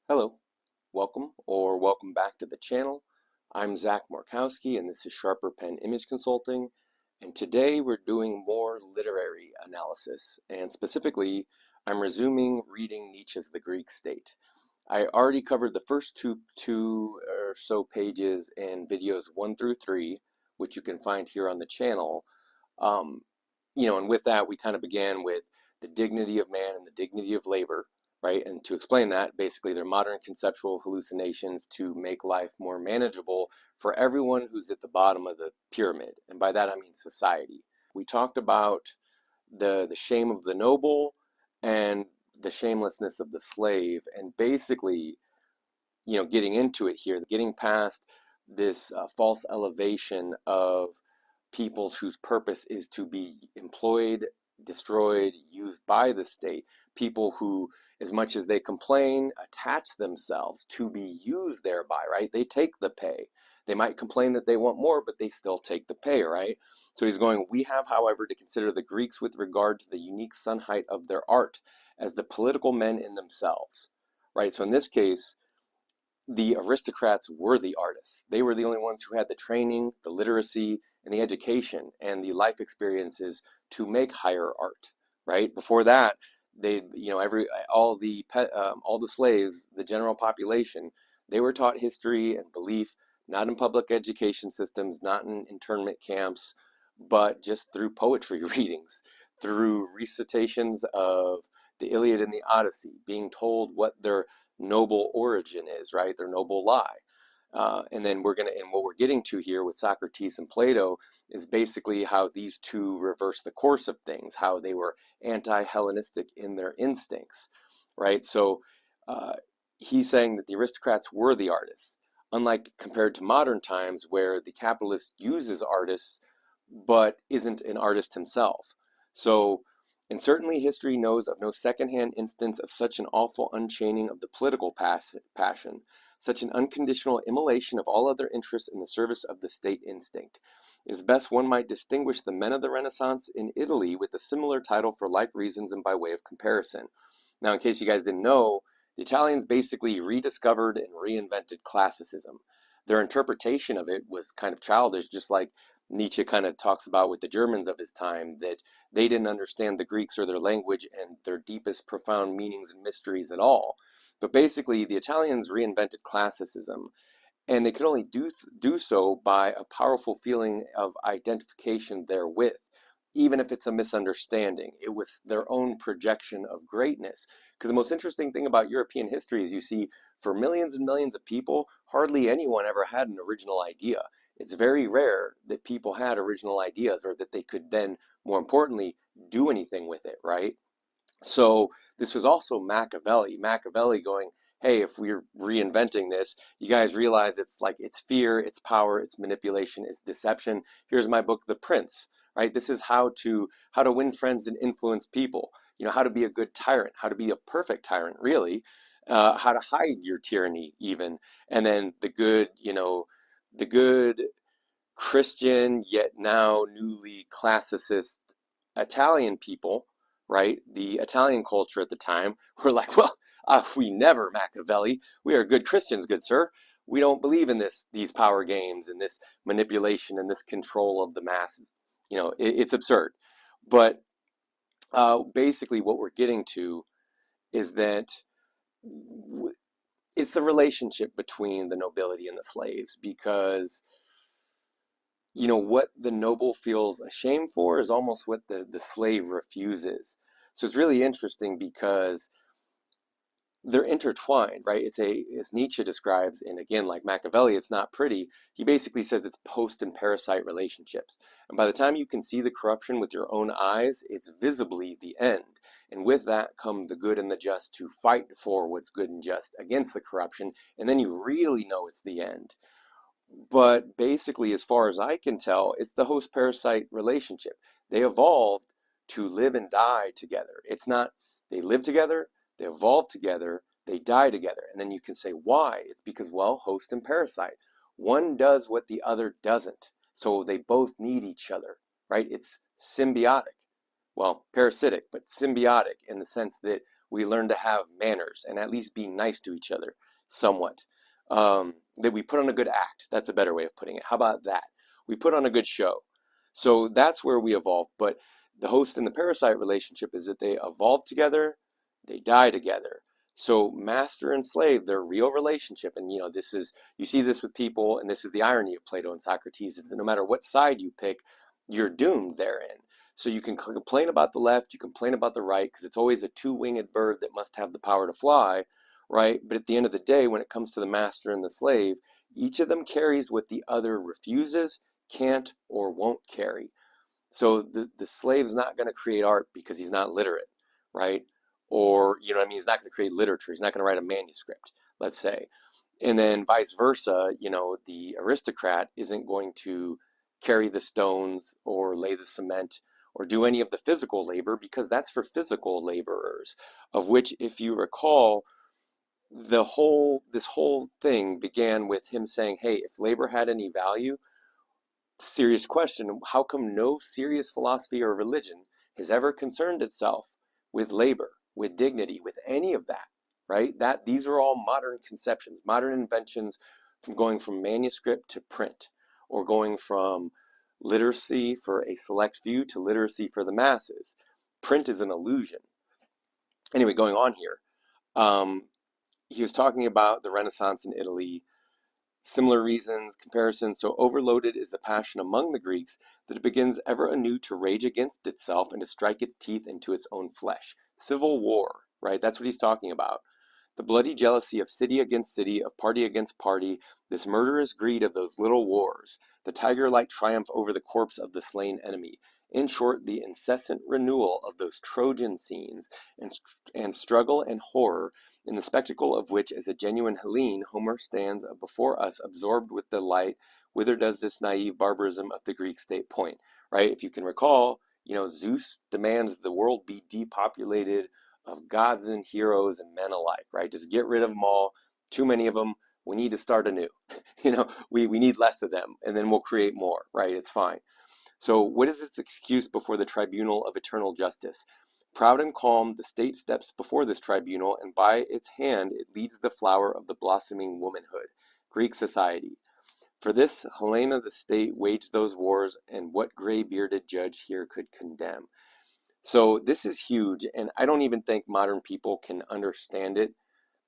Hello, welcome back to the channel. I'm Zach Markowski and this is Sharper Pen Image Consulting, and today we're doing more literary analysis, and specifically I'm resuming reading Nietzsche's The Greek State. I already covered the first two or so pages in videos 1 through 3, which you can find here on the channel. Um, and with that we kind of began with the dignity of man and the dignity of labor, right? And to explain that, basically they're modern conceptual hallucinations to make life more manageable for everyone who's at the bottom of the pyramid. And by that I mean society. We talked about the shame of the noble and the shamelessness of the slave, and basically, getting into it here, getting past this false elevation of peoples whose purpose is to be employed, destroyed, used by the state. People who, as much as they complain, attach themselves to be used thereby, right? They take the pay. They might complain that they want more, but they still take the pay, right? So he's going, we have, however, to consider the Greeks with regard to the unique sun height of their art as the political men in themselves, right? So in this case, the aristocrats were the artists. They were the only ones who had the training, the literacy, and the education and the life experiences to make higher art, right? Before that, they, all the slaves, the general population, they were taught history and belief, not in public education systems, not in internment camps, but just through poetry readings, through recitations of the Iliad and the Odyssey, being told what their noble origin is, right? Their noble lie. And what we're getting to here with Socrates and Plato is basically how these two reverse the course of things, how they were anti-Hellenistic in their instincts, right? So he's saying that the aristocrats were the artists, unlike compared to modern times where the capitalist uses artists but isn't an artist himself. So, and certainly history knows of no second-hand instance of such an awful unchaining of the political passion, such an unconditional immolation of all other interests in the service of the state instinct. It is best one might distinguish the men of the Renaissance in Italy with a similar title for like reasons and by way of comparison. Now, in case you guys didn't know, the Italians basically rediscovered and reinvented classicism. Their interpretation of it was kind of childish, just like Nietzsche kind of talks about with the Germans of his time, that they didn't understand the Greeks or their language and their deepest profound meanings and mysteries at all. But basically, the Italians reinvented classicism, and they could only do so by a powerful feeling of identification therewith, even if it's a misunderstanding. It was their own projection of greatness. Because the most interesting thing about European history is you see, for millions and millions of people, hardly anyone ever had an original idea. It's very rare that people had original ideas or that they could then, more importantly, do anything with it, right? So this was also Machiavelli. Machiavelli going, hey, if we're reinventing this, you guys realize it's fear, it's power, it's manipulation, it's deception. Here's my book, The Prince, right? This is how to win friends and influence people. How to be a good tyrant, how to be a perfect tyrant, really, how to hide your tyranny even. And then the good Christian, yet now newly classicist Italian people, right? The Italian culture at the time were like, well, we never, Machiavelli. We are good Christians, good sir. We don't believe in these power games and this manipulation and this control of the masses. It's absurd. But basically what we're getting to is that it's the relationship between the nobility and the slaves, because what the noble feels ashamed for is almost what the slave refuses. So it's really interesting because they're intertwined, right? As Nietzsche describes, and again, like Machiavelli, it's not pretty. He basically says it's post and parasite relationships. And by the time you can see the corruption with your own eyes, it's visibly the end. And with that come the good and the just to fight for what's good and just against the corruption. And then you really know it's the end. But basically, as far as I can tell, it's the host-parasite relationship. They evolved to live and die together. It's not they live together, they evolve together, they die together. And then you can say, why? It's because, well, host and parasite. One does what the other doesn't. So they both need each other, right? It's symbiotic. Well, parasitic, but symbiotic in the sense that We learn to have manners and at least be nice to each other somewhat. That we put on a good act. That's a better way of putting it. How about that? We put on a good show. So that's where we evolve. But the host and the parasite relationship is that they evolve together, they die together. So master and slave, their real relationship, and this is, you see this with people, and this is the irony of Plato and Socrates, is that no matter what side you pick, you're doomed therein. So you can complain about the left, you complain about the right, because it's always a two-winged bird that must have the power to fly, right? But at the end of the day, when it comes to the master and the slave, each of them carries what the other refuses, can't, or won't carry. So the slave's not going to create art because he's not literate, right? Or, he's not going to create literature. He's not going to write a manuscript, let's say. And then vice versa, the aristocrat isn't going to carry the stones or lay the cement or do any of the physical labor, because that's for physical laborers, of which, if you recall, this whole thing began with him saying, hey, if labor had any value, serious question, how come no serious philosophy or religion has ever concerned itself with labor, with dignity, with any of that, right? These are all modern conceptions, modern inventions, from going from manuscript to print, or going from literacy for a select few to literacy for the masses. Print is an illusion. Anyway, going on here, he was talking about the Renaissance in Italy. Similar reasons, comparisons. So overloaded is a passion among the Greeks that it begins ever anew to rage against itself and to strike its teeth into its own flesh. Civil war, right? That's what he's talking about. The bloody jealousy of city against city, of party against party, this murderous greed of those little wars, the tiger-like triumph over the corpse of the slain enemy. In short, the incessant renewal of those Trojan scenes and struggle and horror, in the spectacle of which, as a genuine Hellene, Homer stands before us, absorbed with delight. Whither does this naive barbarism of the Greek state point? Right? If you can recall, Zeus demands the world be depopulated of gods and heroes and men alike, right? Just get rid of them all. Too many of them. We need to start anew. We need less of them, and then we'll create more, right? It's fine. So what is its excuse before the tribunal of eternal justice? Proud and calm, the state steps before this tribunal, and by its hand it leads the flower of the blossoming womanhood, Greek society. For this, Helena the state waged those wars, and what gray-bearded judge here could condemn? So this is huge, and I don't even think modern people can understand it,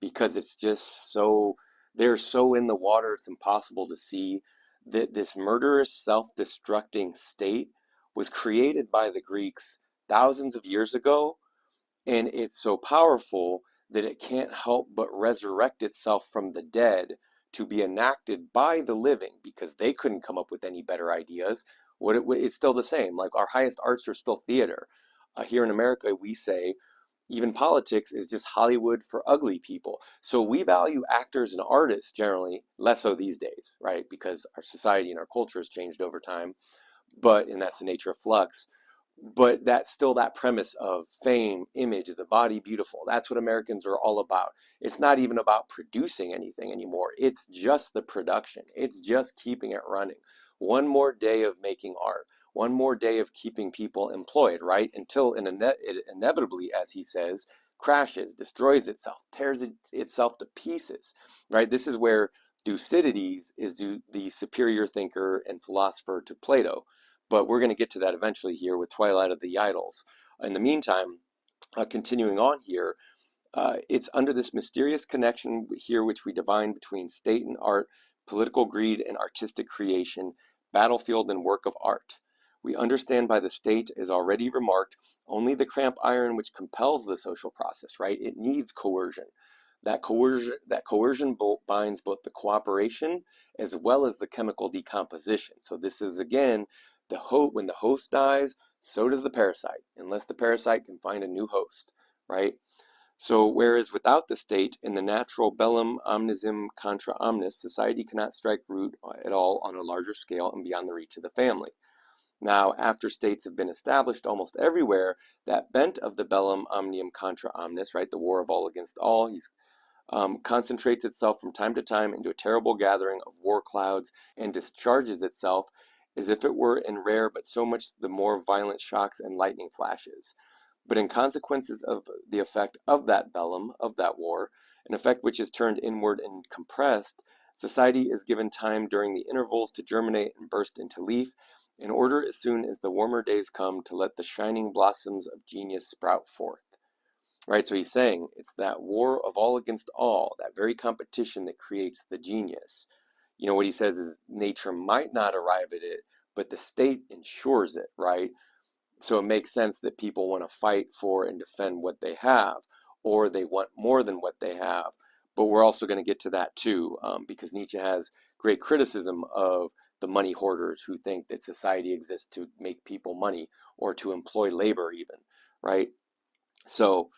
because it's just they're so in the water, it's impossible to see that this murderous, self-destructing state was created by the Greeks thousands of years ago, and it's so powerful that it can't help but resurrect itself from the dead to be enacted by the living, because they couldn't come up with any better ideas. It's still the same. Like, our highest arts are still theater. Here in America, we say even politics is just Hollywood for ugly people. So we value actors and artists generally, less so these days, right? Because our society and our culture has changed over time. And that's the nature of flux. But that's still that premise of fame, image, the body beautiful. That's what Americans are all about. It's not even about producing anything anymore. It's just the production. It's just keeping it running. One more day of making art. One more day of keeping people employed, right? Until it inevitably, as he says, crashes, destroys itself, tears itself to pieces, right? This is where Thucydides is the superior thinker and philosopher to Plato. But we're going to get to that eventually here with Twilight of the Idols. In the meantime, continuing on here, it's under this mysterious connection here which we divine between state and art, political greed and artistic creation, battlefield and work of art. We understand by the state, as already remarked, only the cramp iron which compels the social process, right? It needs coercion. That coercion binds both the cooperation as well as the chemical decomposition. So this is, again, when the host dies, so does the parasite, unless the parasite can find a new host, right? So whereas without the state, in the natural bellum omnisum contra omnis, society cannot strike root at all on a larger scale and beyond the reach of the family. Now, after states have been established almost everywhere, that bent of the bellum omnium contra omnis, right, the war of all against all, concentrates itself from time to time into a terrible gathering of war clouds and discharges itself as if it were in rare but so much the more violent shocks and lightning flashes. but in consequences of the effect of that bellum, of that war, an effect which is turned inward and compressed, society is given time during the intervals to germinate and burst into leaf, in order as soon as the warmer days come to let the shining blossoms of genius sprout forth. Right, so he's saying it's that war of all against all, that very competition that creates the genius. You know, what he says is nature might not arrive at it, but the state ensures it, right? So it makes sense that people want to fight for and defend what they have, or they want more than what they have. But we're also going to get to that too, because Nietzsche has great criticism of the money hoarders who think that society exists to make people money or to employ labor even, right? So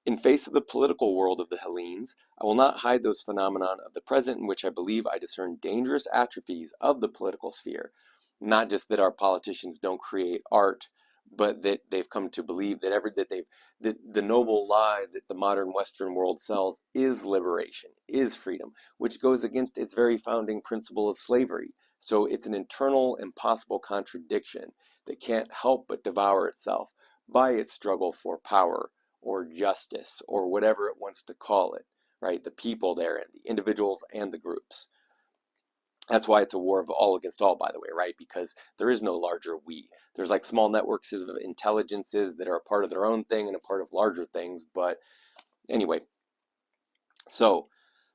in face of the political world of the Hellenes, I will not hide those phenomenon of the present in which I believe I discern dangerous atrophies of the political sphere. Not just that our politicians don't create art, but that they've come to believe that the noble lie that the modern Western world sells is liberation, is freedom, which goes against its very founding principle of slavery. So it's an internal, impossible contradiction that can't help but devour itself by its struggle for power or justice or whatever it wants to call it, right? The people therein, the individuals and the groups. That's why it's a war of all against all, by the way, right? Because there is no larger we. There's like small networks of intelligences that are a part of their own thing and a part of larger things. But anyway, so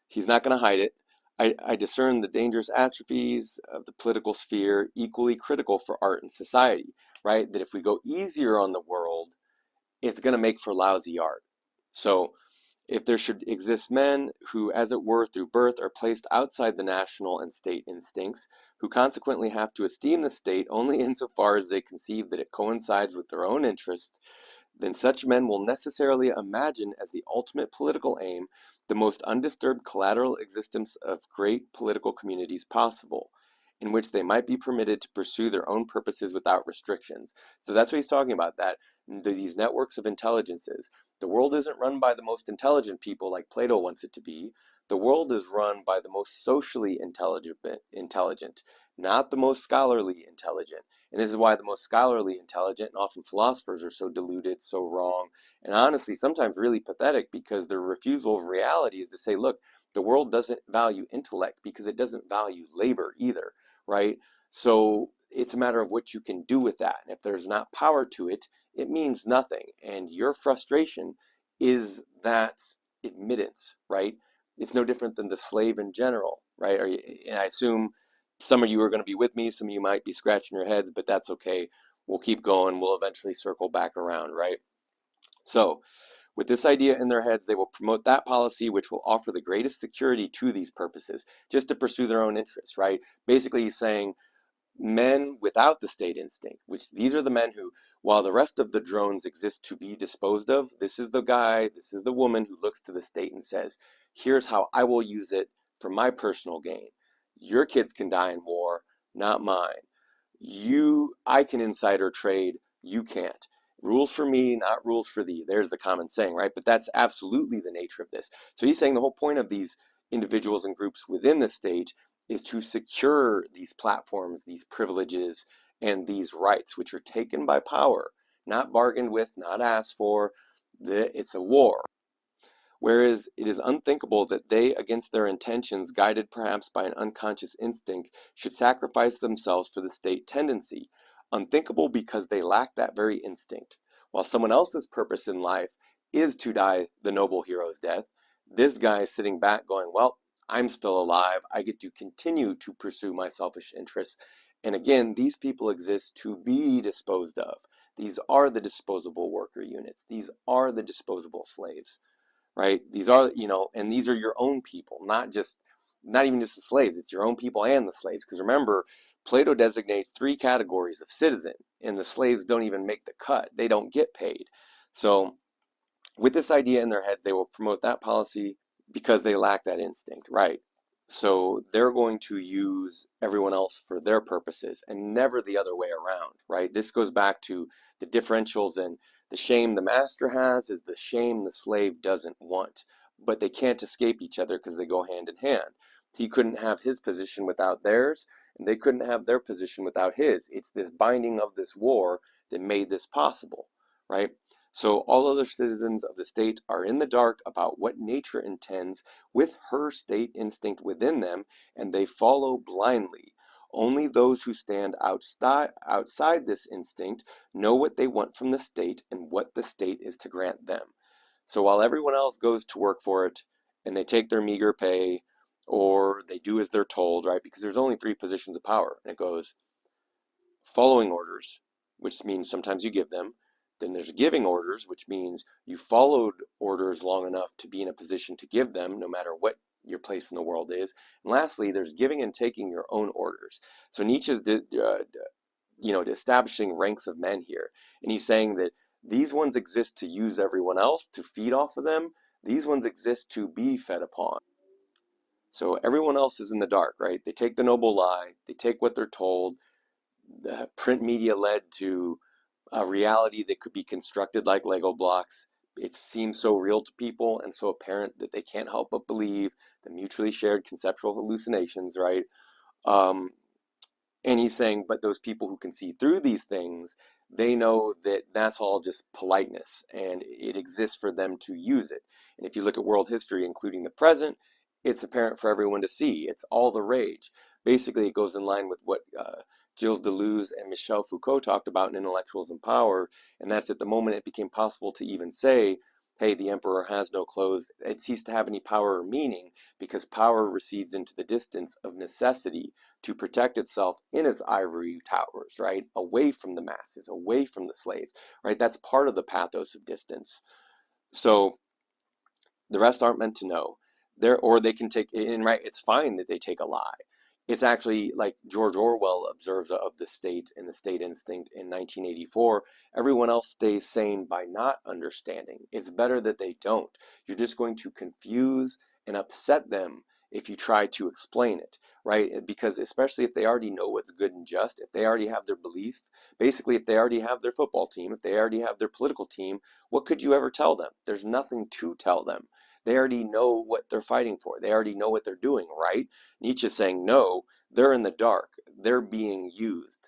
he's not going to hide it. I discern the dangerous atrophies of the political sphere equally critical for art and society, right? That if we go easier on the world, it's going to make for lousy art. So if there should exist men who, as it were, through birth are placed outside the national and state instincts, who consequently have to esteem the state only insofar as they conceive that it coincides with their own interests, then such men will necessarily imagine as the ultimate political aim the most undisturbed collateral existence of great political communities possible, in which they might be permitted to pursue their own purposes without restrictions. So that's what he's talking about, that these networks of intelligences. The world isn't run by the most intelligent people like Plato wants it to be. The world is run by the most socially intelligent, not the most scholarly intelligent. And this is why the most scholarly intelligent and often philosophers are so deluded, so wrong, and honestly sometimes really pathetic, because their refusal of reality is to say, look, the world doesn't value intellect because it doesn't value labor either, right? So it's a matter of what you can do with that. And if there's not power to it, it means nothing. And your frustration is that admittance, right? It's no different than the slave in general, right? And I assume some of you are going to be with me, some of you might be scratching your heads, but that's okay. We'll keep going. We'll eventually circle back around, right? So with this idea in their heads, they will promote that policy which will offer the greatest security to these purposes, just to pursue their own interests, right? Basically, he's saying men without the state instinct, which these are the men who, while the rest of the drones exist to be disposed of, this is the guy, this is the woman who looks to the state and says, here's how I will use it for my personal gain. Your kids can die in war, not mine. I can insider trade, you can't. Rules for me, not rules for thee. There's the common saying, right? But that's absolutely the nature of this. So he's saying the whole point of these individuals and groups within the state is to secure these platforms, these privileges, and these rights, which are taken by power, not bargained with, not asked for. It's a war. Whereas it is unthinkable that they, against their intentions, guided perhaps by an unconscious instinct, should sacrifice themselves for the state tendency. Unthinkable because they lack that very instinct. While someone else's purpose in life is to die the noble hero's death, this guy is sitting back going, well, I'm still alive. I get to continue to pursue my selfish interests. And again, these people exist to be disposed of. These are the disposable worker units. These are the disposable slaves, right? These are, and these are your own people, not even just the slaves. It's your own people and the slaves. Because remember, Plato designates three categories of citizen, and the slaves don't even make the cut. They don't get paid. So with this idea in their head, they will promote that policy because they lack that instinct, right? So they're going to use everyone else for their purposes and never the other way around, right? This goes back to the differentials, and the shame the master has is the shame the slave doesn't want, but they can't escape each other because they go hand in hand. He couldn't have his position without theirs, and they couldn't have their position without his. It's this binding of this war that made this possible, right? So all other citizens of the state are in the dark about what nature intends with her state instinct within them, and they follow blindly. Only those who stand outside this instinct know what they want from the state and what the state is to grant them. So while everyone else goes to work for it and they take their meager pay or they do as they're told, right? Because there's only three positions of power, and it goes following orders, which means sometimes you give them. Then there's giving orders, which means you followed orders long enough to be in a position to give them, no matter what your place in the world is. And lastly, there's giving and taking your own orders. So Nietzsche's establishing ranks of men here, and he's saying that these ones exist to use everyone else, to feed off of them. These ones exist to be fed upon. So everyone else is in the dark, right? They take the noble lie, they take what they're told. The print media led to a reality that could be constructed like Lego blocks. It seems so real to people and so apparent that they can't help but believe the mutually shared conceptual hallucinations, right? Um, and he's saying, but those people who can see through these things, they know that that's all just politeness and it exists for them to use it. And if you look at world history, including the present, it's apparent for everyone to see. It's all the rage. Basically, it goes in line with what Gilles Deleuze and Michel Foucault talked about in Intellectuals and Power, and that's at the moment it became possible to even say, hey, the emperor has no clothes, it ceased to have any power or meaning because power recedes into the distance of necessity to protect itself in its ivory towers, right? Away from the masses, away from the slave, right? That's part of the pathos of distance. So the rest aren't meant to know. Or they can take, and right, it's fine that they take a lie. It's actually like George Orwell observes of the state and the state instinct in 1984. Everyone else stays sane by not understanding. It's better that they don't. You're just going to confuse and upset them if you try to explain it, right? Because especially if they already know what's good and just, if they already have their belief, basically if they already have their football team, if they already have their political team, what could you ever tell them? There's nothing to tell them. They already know what they're fighting for. They already know what they're doing, right? Nietzsche's saying, no, they're in the dark. They're being used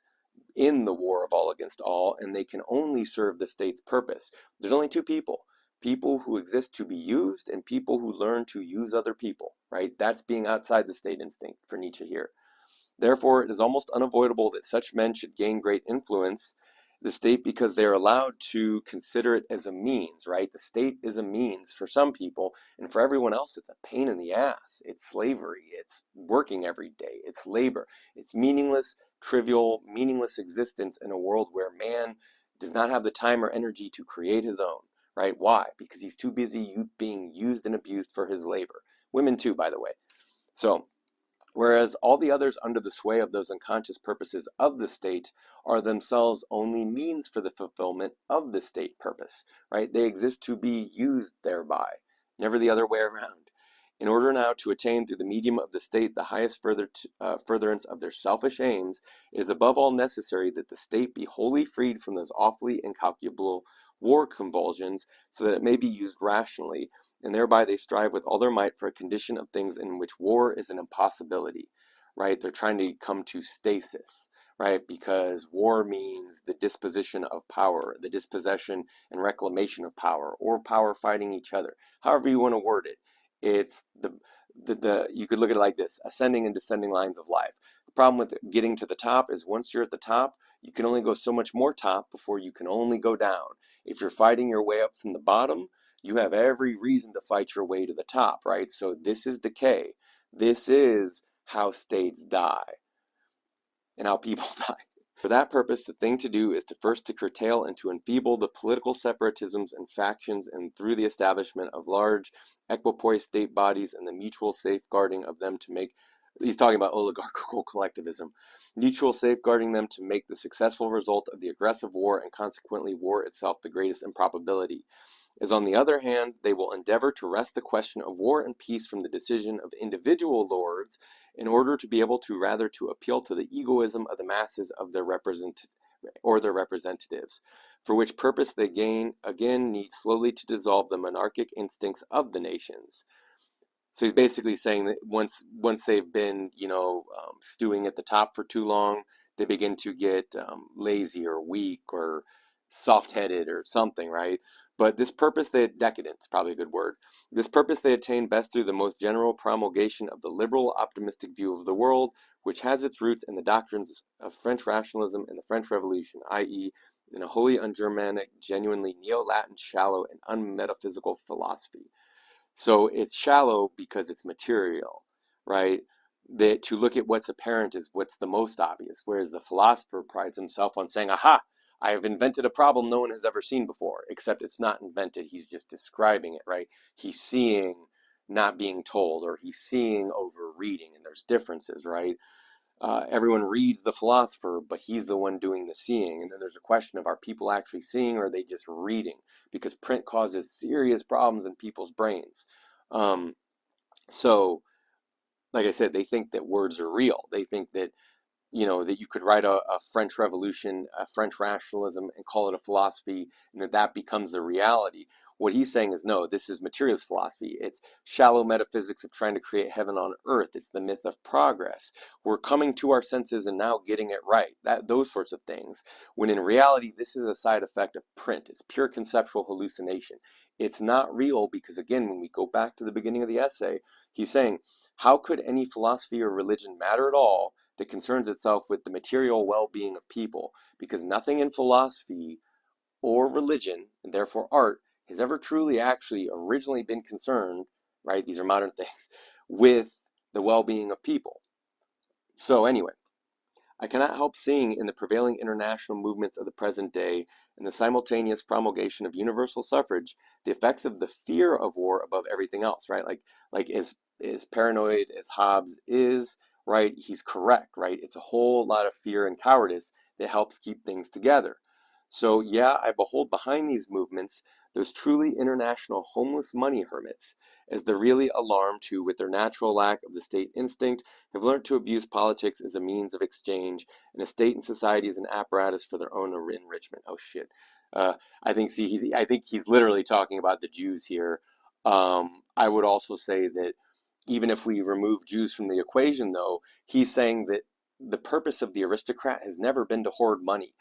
in the war of all against all, and they can only serve the state's purpose. There's only two people. People who exist to be used and people who learn to use other people, right? That's being outside the state instinct for Nietzsche here. Therefore, it is almost unavoidable that such men should gain great influence the state because they are allowed to consider it as a means, right? The state is a means for some people, and for everyone else, it's a pain in the ass. It's slavery. It's working every day. It's labor. It's meaningless, trivial, meaningless existence in a world where man does not have the time or energy to create his own, right? Why? Because he's too busy being used and abused for his labor. Women too, by the way. So, whereas all the others under the sway of those unconscious purposes of the state are themselves only means for the fulfillment of the state purpose, right? They exist to be used thereby, never the other way around. In order now to attain through the medium of the state the highest furtherance of their selfish aims, it is above all necessary that the state be wholly freed from those awfully incalculable war convulsions so that it may be used rationally, and thereby they strive with all their might for a condition of things in which war is an impossibility, right? They're trying to come to stasis, right? Because war means the disposition of power, the dispossession and reclamation of power, or power fighting each other, however you want to word it. It's you could look at it like this: ascending and descending lines of life. The problem with getting to the top is once you're at the top, you can only go so much more top before you can only go down. If you're fighting your way up from the bottom, you have every reason to fight your way to the top, right? So this is decay. This is how states die and how people die. For that purpose, the thing to do is to curtail and to enfeeble the political separatisms and factions, and through the establishment of large equipoise state bodies and the mutual safeguarding of them to make, he's talking about oligarchical collectivism, mutual safeguarding them to make the successful result of the aggressive war and consequently war itself the greatest improbability. As on the other hand, they will endeavor to wrest the question of war and peace from the decision of individual lords in order to be able to rather to appeal to the egoism of the masses of their representatives, for which purpose they again need slowly to dissolve the monarchic instincts of the nations. So he's basically saying that once they've been, stewing at the top for too long, they begin to get lazy or weak or soft-headed or something, right? But this purpose they decadent is probably a good word. This purpose they attain best through the most general promulgation of the liberal, optimistic view of the world, which has its roots in the doctrines of French rationalism and the French Revolution, i.e., in a wholly un-Germanic, genuinely Neo-Latin, shallow, and unmetaphysical philosophy. So it's shallow because it's material, right? That to look at what's apparent is what's the most obvious, whereas the philosopher prides himself on saying, aha, I have invented a problem no one has ever seen before, except it's not invented, he's just describing it, right? He's seeing, not being told, or he's seeing over reading, and there's differences, right? Everyone reads the philosopher, but he's the one doing the seeing. And then there's a question of, are people actually seeing, or are they just reading? Because print causes serious problems in people's brains. Um, so, like I said, they think that words are real. They think that, that you could write a French Revolution, a French rationalism, and call it a philosophy, and that becomes the reality. What he's saying is, no, this is materialist philosophy. It's shallow metaphysics of trying to create heaven on earth. It's the myth of progress. We're coming to our senses and now getting it right. Those sorts of things. When in reality, this is a side effect of print. It's pure conceptual hallucination. It's not real because, again, when we go back to the beginning of the essay, he's saying, how could any philosophy or religion matter at all that concerns itself with the material well-being of people? Because nothing in philosophy or religion, and therefore art, has ever truly actually originally been concerned, right, these are modern things, with the well-being of people. So anyway, I cannot help seeing in the prevailing international movements of the present day and the simultaneous promulgation of universal suffrage the effects of the fear of war above everything else, right? Like as paranoid as Hobbes is, right? He's correct, right? It's a whole lot of fear and cowardice that helps keep things together. So yeah, I behold behind these movements those truly international homeless money hermits, as the really alarmed who, with their natural lack of the state instinct, have learned to abuse politics as a means of exchange, and a state and society as an apparatus for their own enrichment. Oh shit! I think he's literally talking about the Jews here. I would also say that even if we remove Jews from the equation, though, he's saying that the purpose of the aristocrat has never been to hoard money.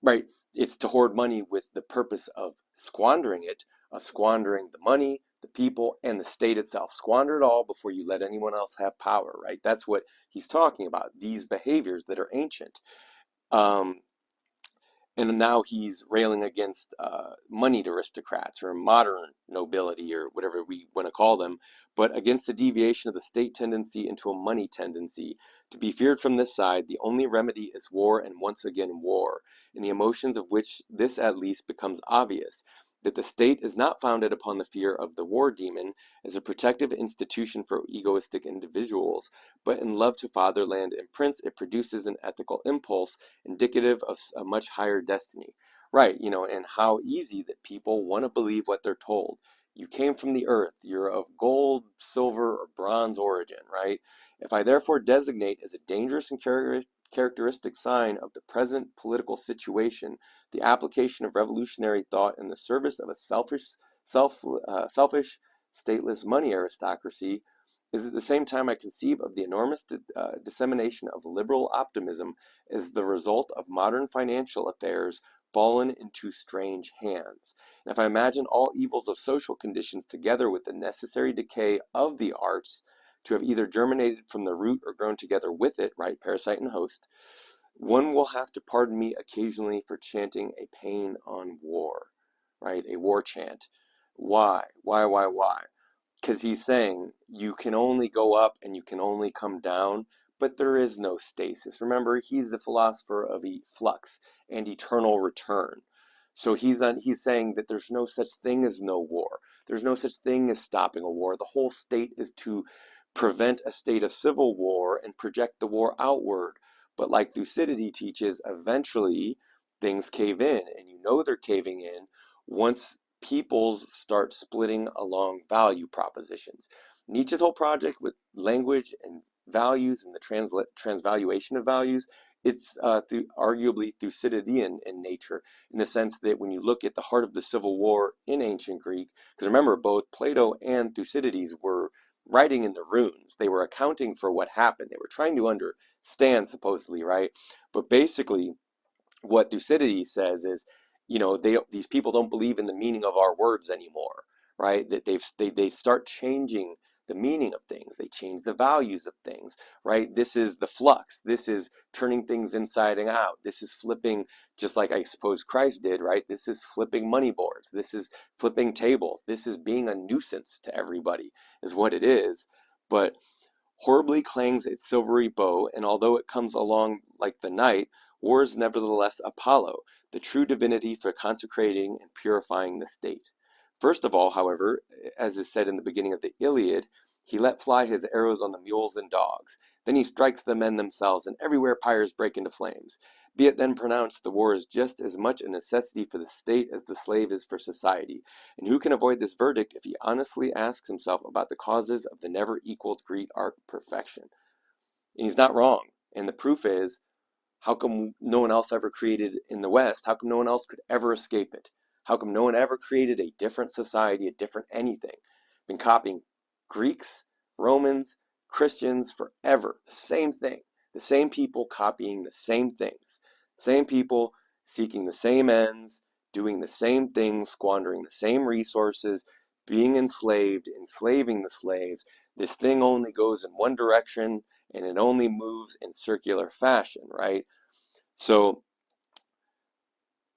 Right. It's to hoard money with the purpose of squandering it, of squandering the money, the people, and the state itself. Squander it all before you let anyone else have power, right? That's what he's talking about, these behaviors that are ancient. Um, and now he's railing against moneyed aristocrats or modern nobility or whatever we want to call them, but against the deviation of the state tendency into a money tendency. To be feared from this side, the only remedy is war, and once again war, in the emotions of which this at least becomes obvious, that the state is not founded upon the fear of the war demon as a protective institution for egoistic individuals, but in love to fatherland and prince it produces an ethical impulse indicative of a much higher destiny. Right, and how easy that people want to believe what they're told. You came from the earth, you're of gold, silver, or bronze origin, right? If I therefore designate as a dangerous and characteristic sign of the present political situation the application of revolutionary thought in the service of a selfish, stateless money aristocracy, is at the same time I conceive of the enormous dissemination of liberal optimism as the result of modern financial affairs fallen into strange hands. And if I imagine all evils of social conditions together with the necessary decay of the arts to have either germinated from the root or grown together with it, right, parasite and host, one will have to pardon me occasionally for chanting a paean on war, right, a war chant. Why? Why? Because he's saying you can only go up and you can only come down, but there is no stasis. Remember, he's the philosopher of flux and eternal return. So he's saying that there's no such thing as no war. There's no such thing as stopping a war. The whole state is to prevent a state of civil war and project the war outward. But like Thucydides teaches, eventually things cave in, and they're caving in once peoples start splitting along value propositions. Nietzsche's whole project with language and values and the transvaluation of values, it's arguably Thucydidean in nature, in the sense that when you look at the heart of the civil war in ancient Greek, because remember, both Plato and Thucydides were writing in the runes. They were accounting for what happened. They were trying to understand, supposedly, right? But basically, what Thucydides says is, these people don't believe in the meaning of our words anymore, right? That they start changing the meaning of things. They change the values of things, right? This is the flux. This is turning things inside and out. This is flipping, just like I suppose Christ did, right? This is flipping money boards. This is flipping tables. This is being a nuisance to everybody, is what it is. But horribly clangs its silvery bow, and although it comes along like the night, war is nevertheless Apollo, the true divinity for consecrating and purifying the state. First of all, however, as is said in the beginning of the Iliad, he let fly his arrows on the mules and dogs. Then he strikes the men themselves, and everywhere pyres break into flames. Be it then pronounced, the war is just as much a necessity for the state as the slave is for society. And who can avoid this verdict if he honestly asks himself about the causes of the never equaled Greek art perfection? And he's not wrong. And the proof is, how come no one else ever created in the West? How come no one else could ever escape it? How come no one ever created a different society, a different anything? Been copying Greeks, Romans, Christians forever. The same thing. The same people copying the same things. Same people seeking the same ends, doing the same things, squandering the same resources, being enslaved, enslaving the slaves. This thing only goes in one direction, and it only moves in circular fashion, right? So,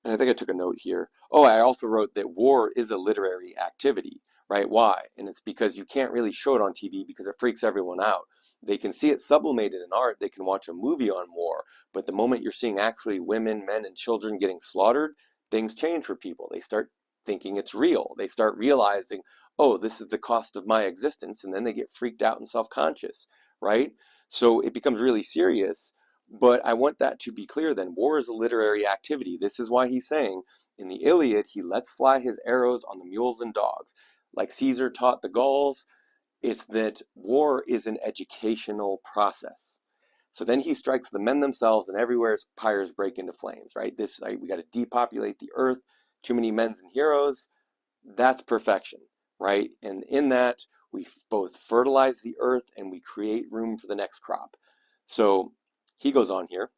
and I think I took a note here. Oh, I also wrote that war is a literary activity, right? Why? And it's because you can't really show it on TV because it freaks everyone out. They can see it sublimated in art, they can watch a movie on war, but the moment you're seeing actually women, men, and children getting slaughtered, things change for people. They start thinking it's real. They start realizing, oh, this is the cost of my existence, and then they get freaked out and self-conscious, right? So it becomes really serious. But I want that to be clear then. War is a literary activity. This is why he's saying in the Iliad, he lets fly his arrows on the mules and dogs. Like Caesar taught the Gauls, it's that war is an educational process. So then he strikes the men themselves, and everywhere pyres break into flames, right? We got to depopulate the earth. Too many men and heroes. That's perfection, right? And in that, we both fertilize the earth and we create room for the next crop. So he goes on here.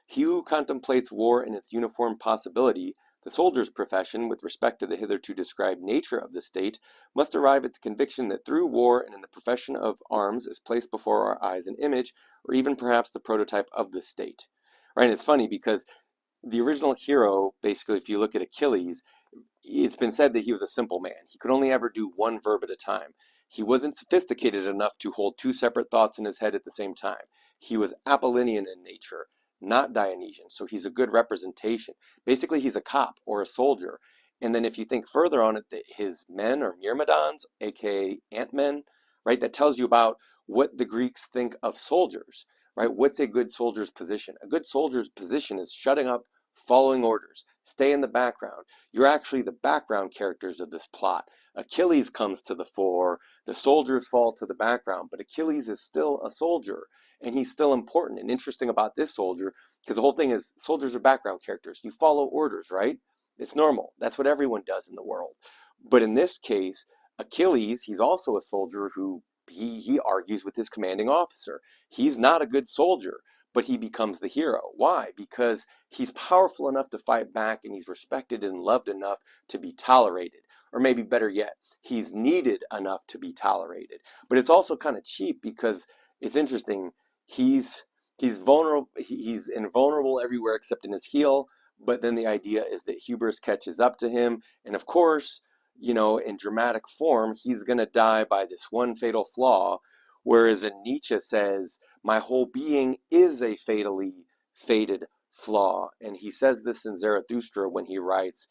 He who contemplates war in its uniform possibility, the soldier's profession, with respect to the hitherto described nature of the state, must arrive at the conviction that through war and in the profession of arms is placed before our eyes an image, or even perhaps the prototype of the state. Right? And it's funny because the original hero, basically, if you look at Achilles, it's been said that he was a simple man. He could only ever do one verb at a time. He wasn't sophisticated enough to hold two separate thoughts in his head at the same time. He was Apollonian in nature, not Dionysian, so he's a good representation. Basically, he's a cop or a soldier. And then if you think further on it, that his men are myrmidons, aka ant-men, right? That tells you about what the Greeks think of soldiers, right? What's a good soldier's position? A good soldier's position is shutting up, following orders, stay in the background. You're actually the background characters of this plot. Achilles comes to the fore, the soldiers fall to the background, but Achilles is still a soldier, and he's still important and interesting about this soldier, because the whole thing is soldiers are background characters. You follow orders, right? It's normal. That's what everyone does in the world. But in this case, Achilles, he's also a soldier who he argues with his commanding officer. He's not a good soldier, but he becomes the hero. Why? Because he's powerful enough to fight back, and he's respected and loved enough to be tolerated. Or maybe better yet, he's needed enough to be tolerated. But it's also kind of cheap because it's interesting. He's vulnerable. He's invulnerable everywhere except in his heel. But then the idea is that hubris catches up to him, and of course, in dramatic form, he's going to die by this one fatal flaw. Whereas in Nietzsche says, my whole being is a fatally fated flaw. And he says this in Zarathustra when he writes,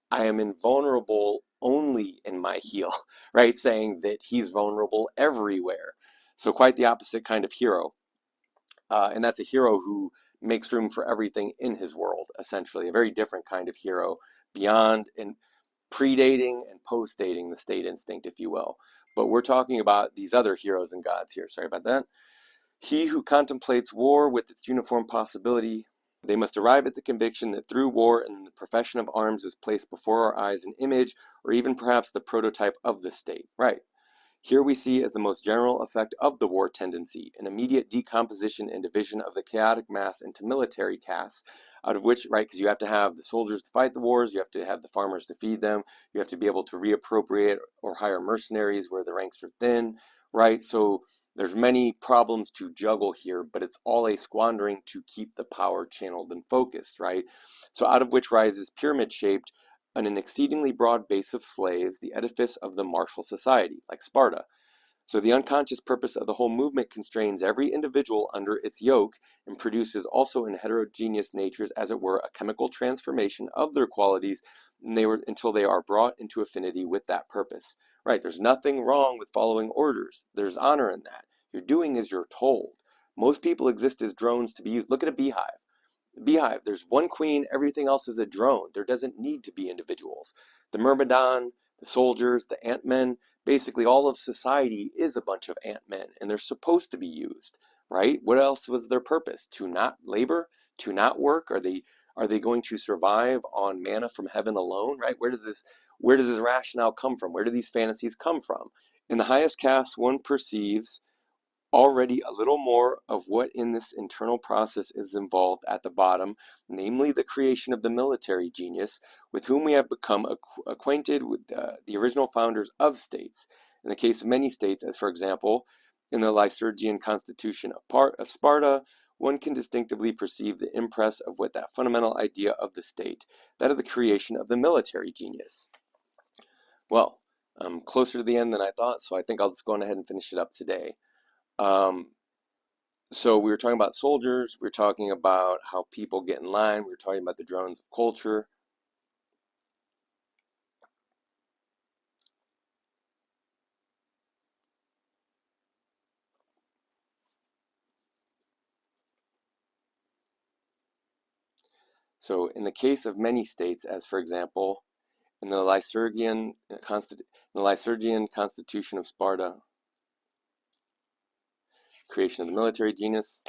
I am invulnerable only in my heel, right? Saying that he's vulnerable everywhere. So quite the opposite kind of hero. And that's a hero who makes room for everything in his world, essentially. A very different kind of hero, beyond and predating and postdating the state instinct, if you will. But we're talking about these other heroes and gods here. Sorry about that. He who contemplates war with its uniform possibility, they must arrive at the conviction that through war and the profession of arms is placed before our eyes an image, or even perhaps the prototype of the state. Right. Here we see as the most general effect of the war tendency, an immediate decomposition and division of the chaotic mass into military castes, out of which, right, because you have to have the soldiers to fight the wars, you have to have the farmers to feed them, you have to be able to reappropriate or hire mercenaries where the ranks are thin, right? So there's many problems to juggle here, but it's all a squandering to keep the power channeled and focused, right? So out of which rises pyramid-shaped on an exceedingly broad base of slaves, the edifice of the martial society, like Sparta. So the unconscious purpose of the whole movement constrains every individual under its yoke and produces also in heterogeneous natures, as it were, a chemical transformation of their qualities until they are brought into affinity with that purpose. Right, there's nothing wrong with following orders. There's honor in that. You're doing as you're told. Most people exist as drones to be used. Look at a beehive. Beehive, there's one queen, everything else is a drone. There doesn't need to be individuals. The myrmidon, the soldiers, the ant-men, basically all of society is a bunch of ant-men, and they're supposed to be used, right? What else was their purpose? To not labor? To not work? Are they going to survive on manna from heaven alone, right? Where does this rationale come from? Where do these fantasies come from? In the highest caste, one perceives already a little more of what in this internal process is involved at the bottom, namely the creation of the military genius, with whom we have become acquainted with the original founders of states. In the case of many states, as for example, in the Lycurgian constitution of Sparta, one can distinctively perceive the impress of what that fundamental idea of the state, that of the creation of the military genius. Well, I'm closer to the end than I thought, so I think I'll just go on ahead and finish it up today. So we were talking about soldiers, we were talking about how people get in line, we were talking about the drones of culture. So in the case of many states, as for example, in the Lycurgian constitution of Sparta, creation of the military genius,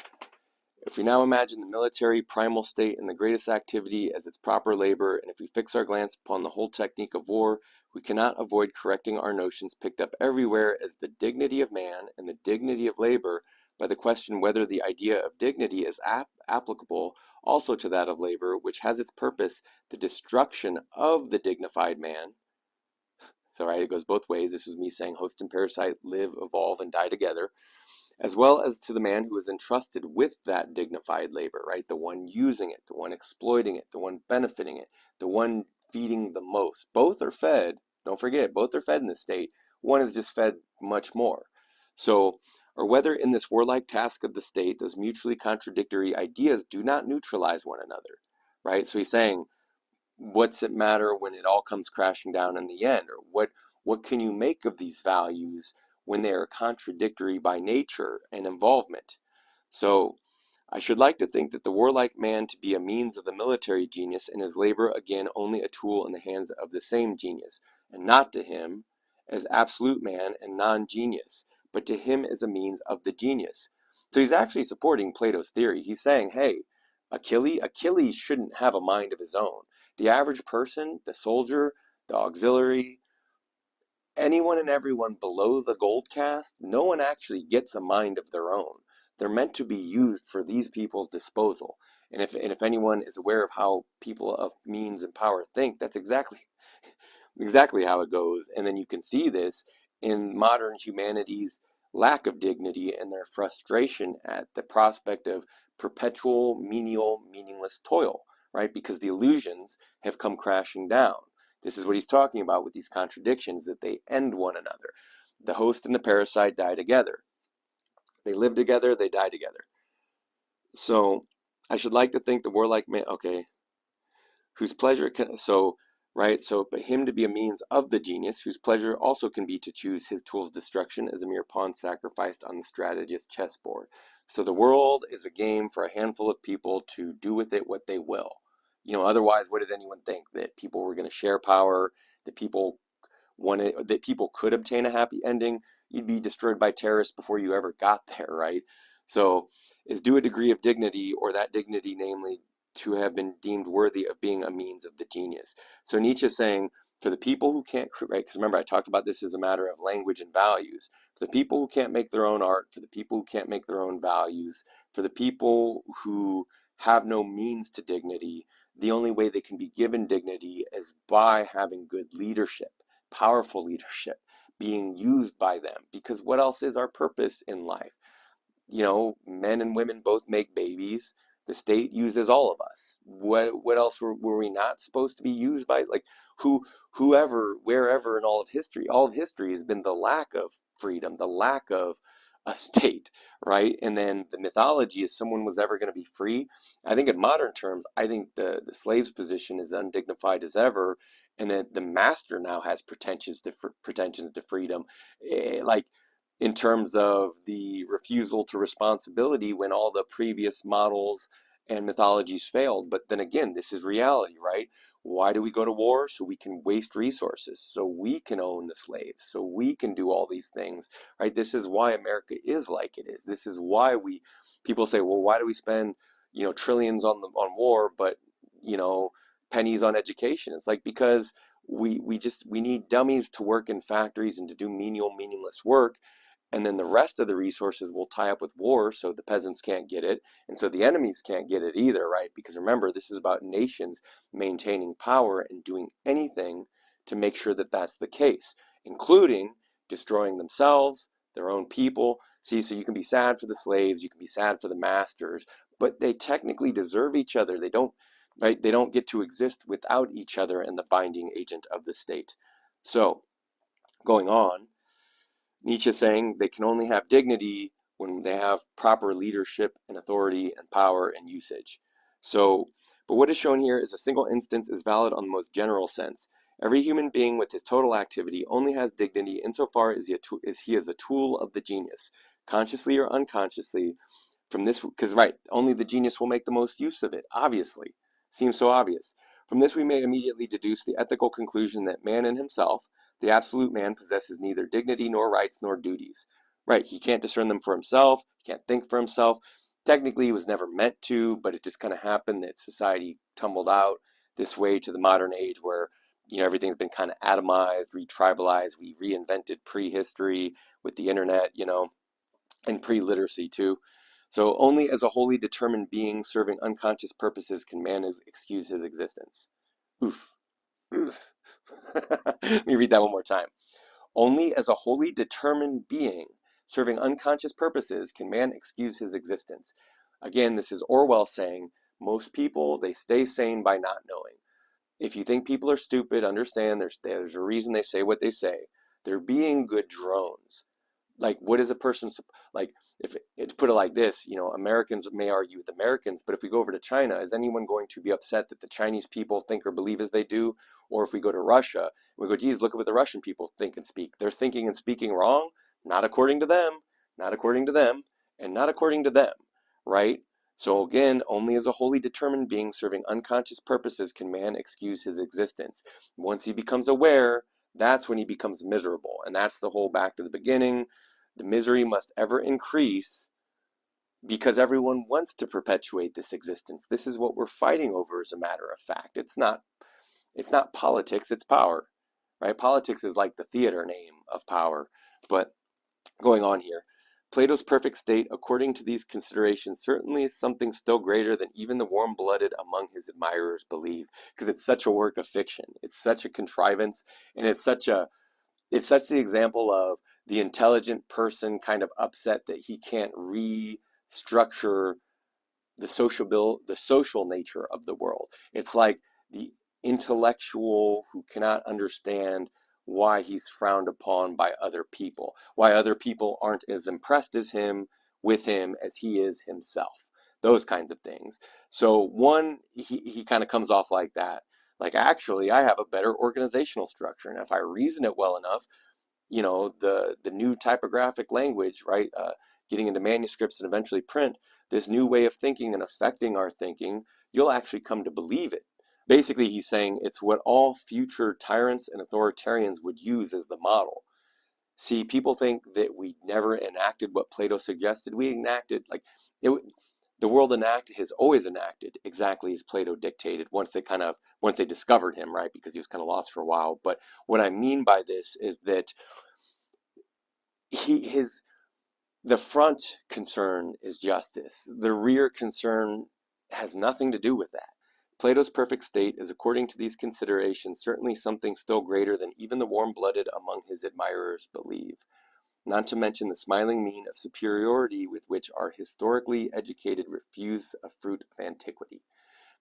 if we now imagine the military primal state and the greatest activity as its proper labor, and if we fix our glance upon the whole technique of war, we cannot avoid correcting our notions picked up everywhere as the dignity of man and the dignity of labor by the question whether the idea of dignity is applicable also to that of labor, which has its purpose the destruction of the dignified man. So, right, it goes both ways. This was me saying host and parasite live, evolve, and die together, as well as to the man who is entrusted with that dignified labor, right? The one using it, the one exploiting it, the one benefiting it, the one feeding the most. Both are fed, don't forget, both are fed in this state. One is just fed much more. So, or whether in this warlike task of the state, those mutually contradictory ideas do not neutralize one another, right? So he's saying, what's it matter when it all comes crashing down in the end? Or what can you make of these values when they are contradictory by nature and involvement? So I should like to think that the warlike man to be a means of the military genius, and his labor again only a tool in the hands of the same genius, and not to him as absolute man and non-genius, but to him as a means of the genius. So he's actually supporting Plato's theory. He's saying, hey, Achilles shouldn't have a mind of his own. The average person, the soldier, the auxiliary, anyone and everyone below the gold caste, no one actually gets a mind of their own. They're meant to be used for these people's disposal. And if anyone is aware of how people of means and power think, that's exactly how it goes. And then you can see this in modern humanity's lack of dignity and their frustration at the prospect of perpetual, menial, meaningless toil, right? Because the illusions have come crashing down. This is what he's talking about with these contradictions, that they end one another. The host and the parasite die together. They live together, they die together. So I should like to think the warlike man, okay, whose pleasure can, so, right, so, but him to be a means of the genius, whose pleasure also can be to choose his tool's destruction as a mere pawn sacrificed on the strategist's chessboard. So the world is a game for a handful of people to do with it what they will. Otherwise, what did anyone think? That people were going to share power, that people that people could obtain a happy ending? You'd be destroyed by terrorists before you ever got there, right? So, is due a degree of dignity, or that dignity, namely, to have been deemed worthy of being a means of the genius. So Nietzsche is saying, for the people who can't, right, because remember I talked about this as a matter of language and values, for the people who can't make their own art, for the people who can't make their own values, for the people who have no means to dignity. The only way they can be given dignity is by having good leadership, powerful leadership, being used by them. Because what else is our purpose in life? Men and women both make babies. The state uses all of us. What else were we not supposed to be used by? Like who whoever, wherever in all of history has been the lack of freedom, the lack of a state, right? And then the mythology is someone was ever going to be free. I think in modern terms, I think the slave's position is undignified as ever, and that the master now has pretensions to freedom. Like in terms of the refusal to responsibility when all the previous models and mythologies failed. But then again, this is reality, right? Why do we go to war? So we can waste resources, so we can own the slaves, so we can do all these things, right? This is why America is like it is. This is why people say, well, why do we spend, trillions on war, but, you know, pennies on education? It's like, because we need dummies to work in factories and to do menial, meaningless work, and then the rest of the resources will tie up with war, so the peasants can't get it, and so the enemies can't get it either, right? Because remember, this is about nations maintaining power and doing anything to make sure that that's the case, including destroying themselves, their own people. See, so you can be sad for the slaves, you can be sad for the masters, but they technically deserve each other. They don't, right? They don't get to exist without each other and the binding agent of the state. So, going on, Nietzsche saying they can only have dignity when they have proper leadership and authority and power and usage. So, but what is shown here is a single instance is valid on the most general sense. Every human being with his total activity only has dignity insofar as he is a tool of the genius, consciously or unconsciously. From this, because right, only the genius will make the most use of it, obviously. Seems so obvious. From this we may immediately deduce the ethical conclusion that man in himself, the absolute man, possesses neither dignity nor rights nor duties. Right, he can't discern them for himself, he can't think for himself. Technically he was never meant to, but it just kind of happened that society tumbled out this way to the modern age where everything's been kind of atomized, retribalized. We reinvented prehistory with the internet, and pre-literacy too. So only as a wholly determined being serving unconscious purposes can man excuse his existence. Oof. Oof. Let me read that one more time. Only as a wholly determined being serving unconscious purposes can man excuse his existence. Again, this is Orwell saying, most people, they stay sane by not knowing. If you think people are stupid, understand there's a reason they say what they say. They're being good drones. Like, what is a person like? If to put it like this, Americans may argue with Americans, but if we go over to China, is anyone going to be upset that the Chinese people think or believe as they do? Or if we go to Russia, we go, geez, look at what the Russian people think and speak. They're thinking and speaking wrong, not according to them, not according to them, and not according to them, right? So again, only as a wholly determined being serving unconscious purposes can man excuse his existence. Once he becomes aware, that's when he becomes miserable. And that's the whole back to the beginning. The misery must ever increase because everyone wants to perpetuate this existence. This is what we're fighting over, as a matter of fact. It's not politics, it's power, right? Politics is like the theater name of power. But going on here, Plato's perfect state, according to these considerations, certainly is something still greater than even the warm-blooded among his admirers believe, because it's such a work of fiction. It's such a contrivance, and it's such the example of the intelligent person kind of upset that he can't restructure the social nature of the world. It's like the intellectual who cannot understand why he's frowned upon by other people, why other people aren't as impressed with him as he is himself, those kinds of things. So one, he kind of comes off like that, like, actually I have a better organizational structure, and if I reason it well enough, the new typographic language, right? Getting into manuscripts and eventually print, this new way of thinking and affecting our thinking, you'll actually come to believe it. Basically, he's saying it's what all future tyrants and authoritarians would use as the model. See, people think that we never enacted what Plato suggested. We enacted, like, the world has always enacted exactly as Plato dictated once they discovered him, right? Because he was kind of lost for a while. But what I mean by this is that the front concern is justice. The rear concern has nothing to do with that. Plato's perfect state is, according to these considerations, certainly something still greater than even the warm-blooded among his admirers believe, not to mention the smiling mien of superiority with which our historically educated refuse a fruit of antiquity,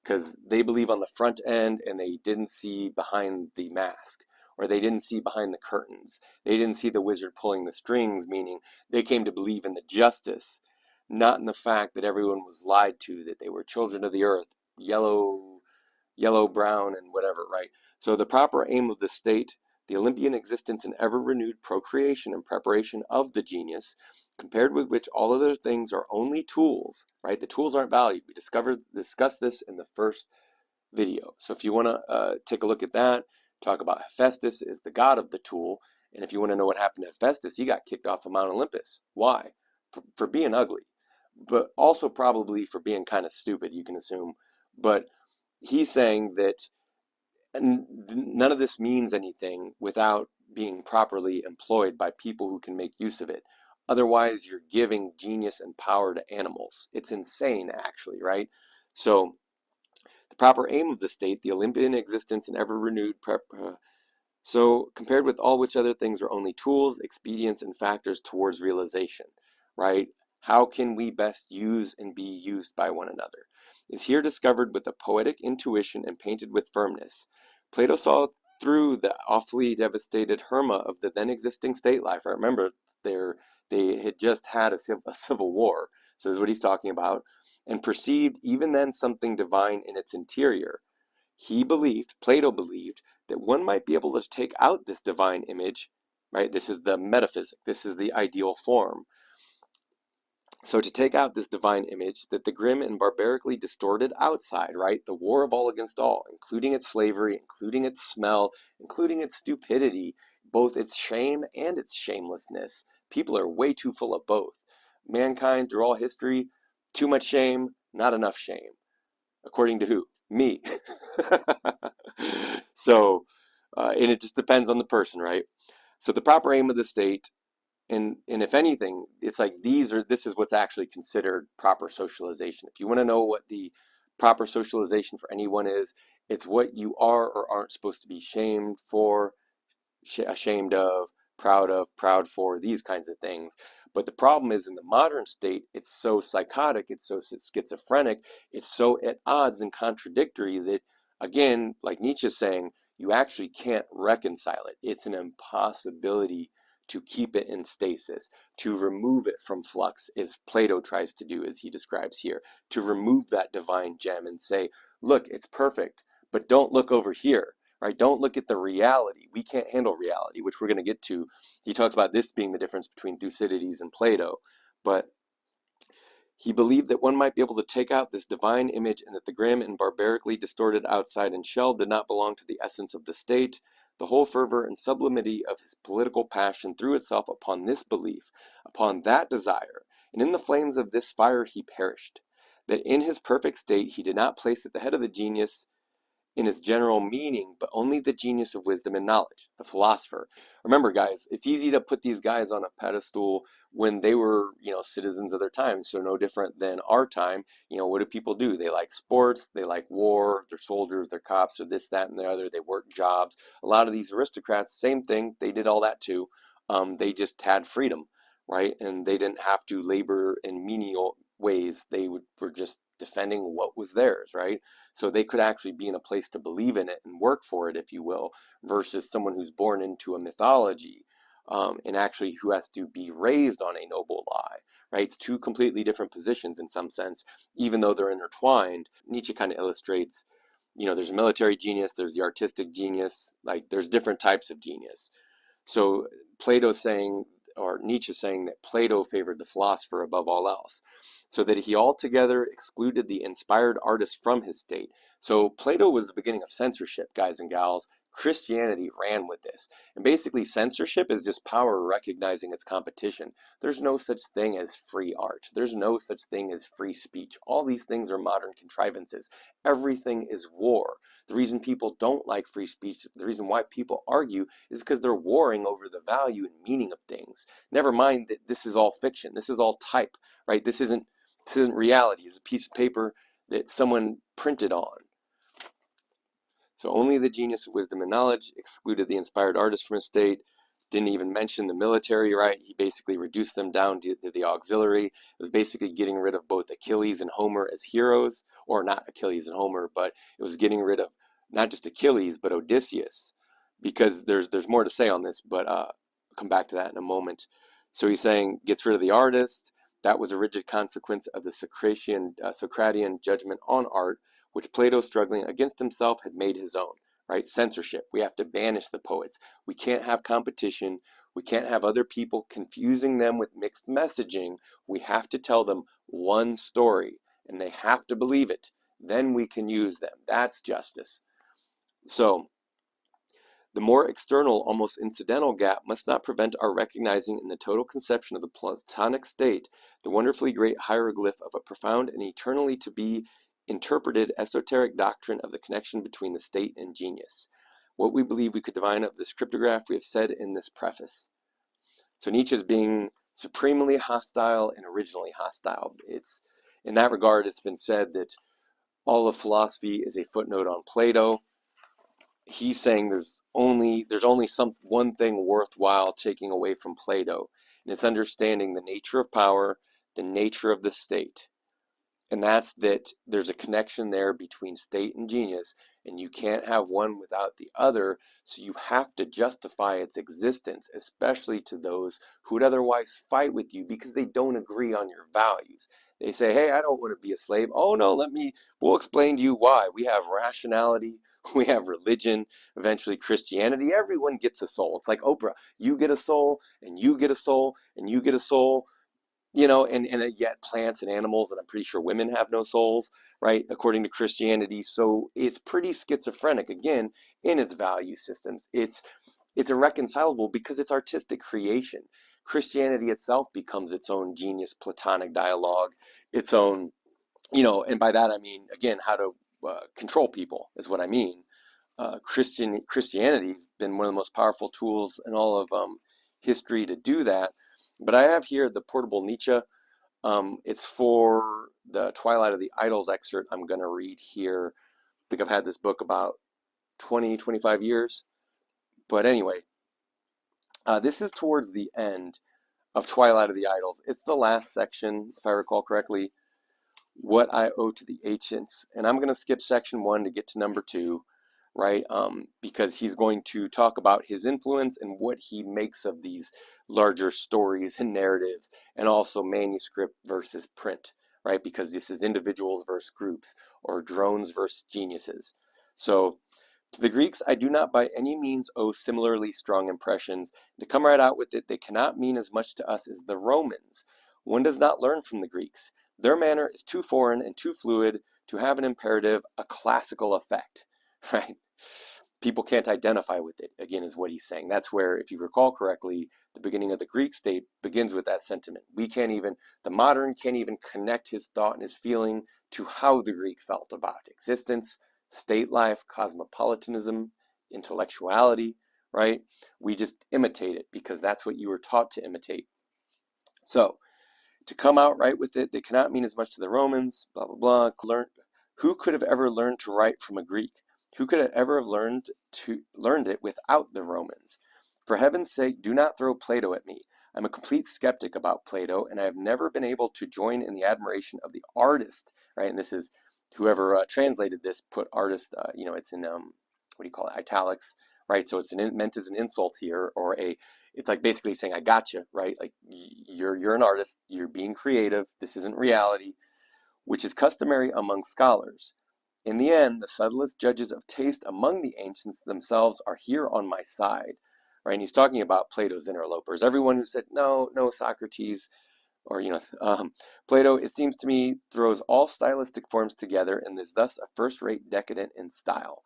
because they believe on the front end and they didn't see behind the mask, or they didn't see behind the curtains. They didn't see the wizard pulling the strings, meaning they came to believe in the justice, not in the fact that everyone was lied to, that they were children of the earth, yellow, brown, and whatever, right? So the proper aim of the state, the Olympian existence and ever-renewed procreation and preparation of the genius, compared with which all other things are only tools, right? The tools aren't valued. We discussed this in the first video. So if you want to take a look at that, talk about Hephaestus is the god of the tool. And if you want to know what happened to Hephaestus, he got kicked off of Mount Olympus. Why? For being ugly, but also probably for being kind of stupid, you can assume. But he's saying that none of this means anything without being properly employed by people who can make use of it. Otherwise, you're giving genius and power to animals. It's insane, actually, right? So the proper aim of the state, the Olympian existence and ever-renewed so compared with all which other things are only tools, expedients, and factors towards realization, right? How can we best use and be used by one another? Is here discovered with a poetic intuition and painted with firmness. Plato saw through the awfully devastated Herma of the then existing state life. I remember they had just had a civil war, so this is what he's talking about, and perceived even then something divine in its interior. Plato believed, that one might be able to take out this divine image, right? This is the metaphysic, this is the ideal form. So to take out this divine image, that the grim and barbarically distorted outside, right? The war of all against all, including its slavery, including its smell, including its stupidity, both its shame and its shamelessness. People are way too full of both. Mankind, through all history, too much shame, not enough shame. According to who? Me. So, and it just depends on the person, right? So the proper aim of the state, and if anything, it's like this is what's actually considered proper socialization. If you want to know what the proper socialization for anyone is, it's what you are or aren't supposed to be shamed for, ashamed of, proud for, these kinds of things. But the problem is, in the modern state, it's so psychotic, it's so schizophrenic, it's so at odds and contradictory that, again, like Nietzsche's saying, you actually can't reconcile it. It's an impossibility to keep it in stasis, to remove it from flux, as Plato tries to do, as he describes here, to remove that divine gem and say, look, it's perfect, but don't look over here. Right? Don't look at the reality. We can't handle reality, which we're going to get to. He talks about this being the difference between Thucydides and Plato. But he believed that one might be able to take out this divine image, and that the grim and barbarically distorted outside and shell did not belong to the essence of the state. The whole fervor and sublimity of his political passion threw itself upon this belief, upon that desire, and in the flames of this fire he perished. That in his perfect state he did not place at the head of the genius in its general meaning, but only the genius of wisdom and knowledge, the philosopher. Remember, guys, it's easy to put these guys on a pedestal when they were, citizens of their time, so no different than our time. What do people do? They like sports, they like war, they're soldiers, they're cops, or this, that, and the other. They work jobs. A lot of these aristocrats, same thing, they did all that too. They just had freedom, right? And they didn't have to labor in menial ways. They were just defending what was theirs, right? So they could actually be in a place to believe in it and work for it, if you will, versus someone who's born into a mythology, and actually who has to be raised on a noble lie, right? It's two completely different positions in some sense, even though they're intertwined. Nietzsche kind of illustrates, there's military genius, there's the artistic genius, like there's different types of genius. So Plato's saying, or Nietzsche saying, that Plato favored the philosopher above all else, so that he altogether excluded the inspired artist from his state. So Plato was the beginning of censorship, guys and gals. Christianity ran with this. And basically censorship is just power recognizing its competition. There's no such thing as free art. There's no such thing as free speech. All these things are modern contrivances. Everything is war. The reason people don't like free speech, the reason why people argue, is because they're warring over the value and meaning of things. Never mind that this is all fiction. This is all type, right? This isn't reality. It's a piece of paper that someone printed on. So only the genius of wisdom and knowledge excluded the inspired artist from his state. Didn't even mention the military, right? He basically reduced them down to the auxiliary. It was basically getting rid of both Achilles and Homer as heroes, or not Achilles and Homer, but it was getting rid of not just Achilles, but Odysseus, because there's more to say on this, but I'll come back to that in a moment. So he's saying gets rid of the artist. That was a rigid consequence of the Socratean judgment on art, which Plato, struggling against himself, had made his own, right? Censorship. We have to banish the poets. We can't have competition. We can't have other people confusing them with mixed messaging. We have to tell them one story, and they have to believe it. Then we can use them. That's justice. So, the more external, almost incidental gap must not prevent our recognizing in the total conception of the Platonic state the wonderfully great hieroglyph of a profound and eternally to be interpreted esoteric doctrine of the connection between the state and genius. What we believe we could divine of this cryptograph we have said in this preface. So Nietzsche is being supremely hostile and originally hostile. It's in that regard, it's been said that all of philosophy is a footnote on Plato. He's saying there's only one thing worthwhile taking away from Plato, and it's understanding the nature of power, the nature of the state. And that's that there's a connection there between state and genius, and you can't have one without the other, so you have to justify its existence, especially to those who would otherwise fight with you because they don't agree on your values. They say, hey, I don't want to be a slave. Oh no, we'll explain to you why. We have rationality, we have religion, eventually Christianity. Everyone gets a soul. It's like Oprah. You get a soul, and you get a soul, and you get a soul. And yet plants and animals, and I'm pretty sure women have no souls, right, according to Christianity. So it's pretty schizophrenic, again, in its value systems. It's irreconcilable because it's artistic creation. Christianity itself becomes its own genius Platonic dialogue, its own, and by that I mean, again, how to control people is what I mean. Christianity's been one of the most powerful tools in all of history to do that. But I have here the portable Nietzsche. It's for the Twilight of the Idols excerpt I'm going to read here. I think I've had this book about 25 years. But anyway, this is towards the end of Twilight of the Idols. It's the last section, if I recall correctly, what I owe to the ancients. And I'm going to skip section 1 to get to number 2. Right? Because he's going to talk about his influence and what he makes of these larger stories and narratives, and also manuscript versus print, right? Because this is individuals versus groups, or drones versus geniuses. So, to the Greeks, I do not by any means owe similarly strong impressions. To come right out with it, they cannot mean as much to us as the Romans. One does not learn from the Greeks. Their manner is too foreign and too fluid to have an imperative, a classical effect, right? People can't identify with it, again, is what he's saying. That's where, if you recall correctly, the beginning of the Greek state begins with that sentiment. The modern can't even connect his thought and his feeling to how the Greek felt about existence, state life, cosmopolitanism, intellectuality, right? We just imitate it because that's what you were taught to imitate. So, to come out right with it, they cannot mean as much to the Romans, blah, blah, blah. Who could have ever learned to write from a Greek? Who could ever have learned it without the Romans? For heaven's sake, do not throw Plato at me. I'm a complete skeptic about Plato, and I have never been able to join in the admiration of the artist, right? And this is, whoever translated this put artist, it's in, italics, right? So it's meant as an insult here, it's like basically saying, I gotcha, right? Like, you're an artist, you're being creative, this isn't reality, which is customary among scholars. In the end, the subtlest judges of taste among the ancients themselves are here on my side, right? And he's talking about Plato's interlopers. Everyone who said, no, Socrates, or, Plato, it seems to me, throws all stylistic forms together and is thus a first-rate decadent in style.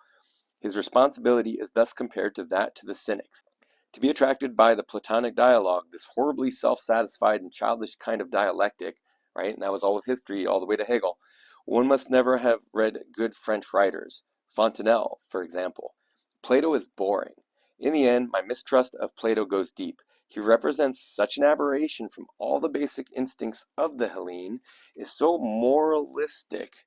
His responsibility is thus compared to that to the Cynics. To be attracted by the Platonic dialogue, this horribly self-satisfied and childish kind of dialectic, right? And that was all of history, all the way to Hegel. One must never have read good French writers. Fontenelle, for example. Plato is boring. In the end, my mistrust of Plato goes deep. He represents such an aberration from all the basic instincts of the Hellene, is so moralistic,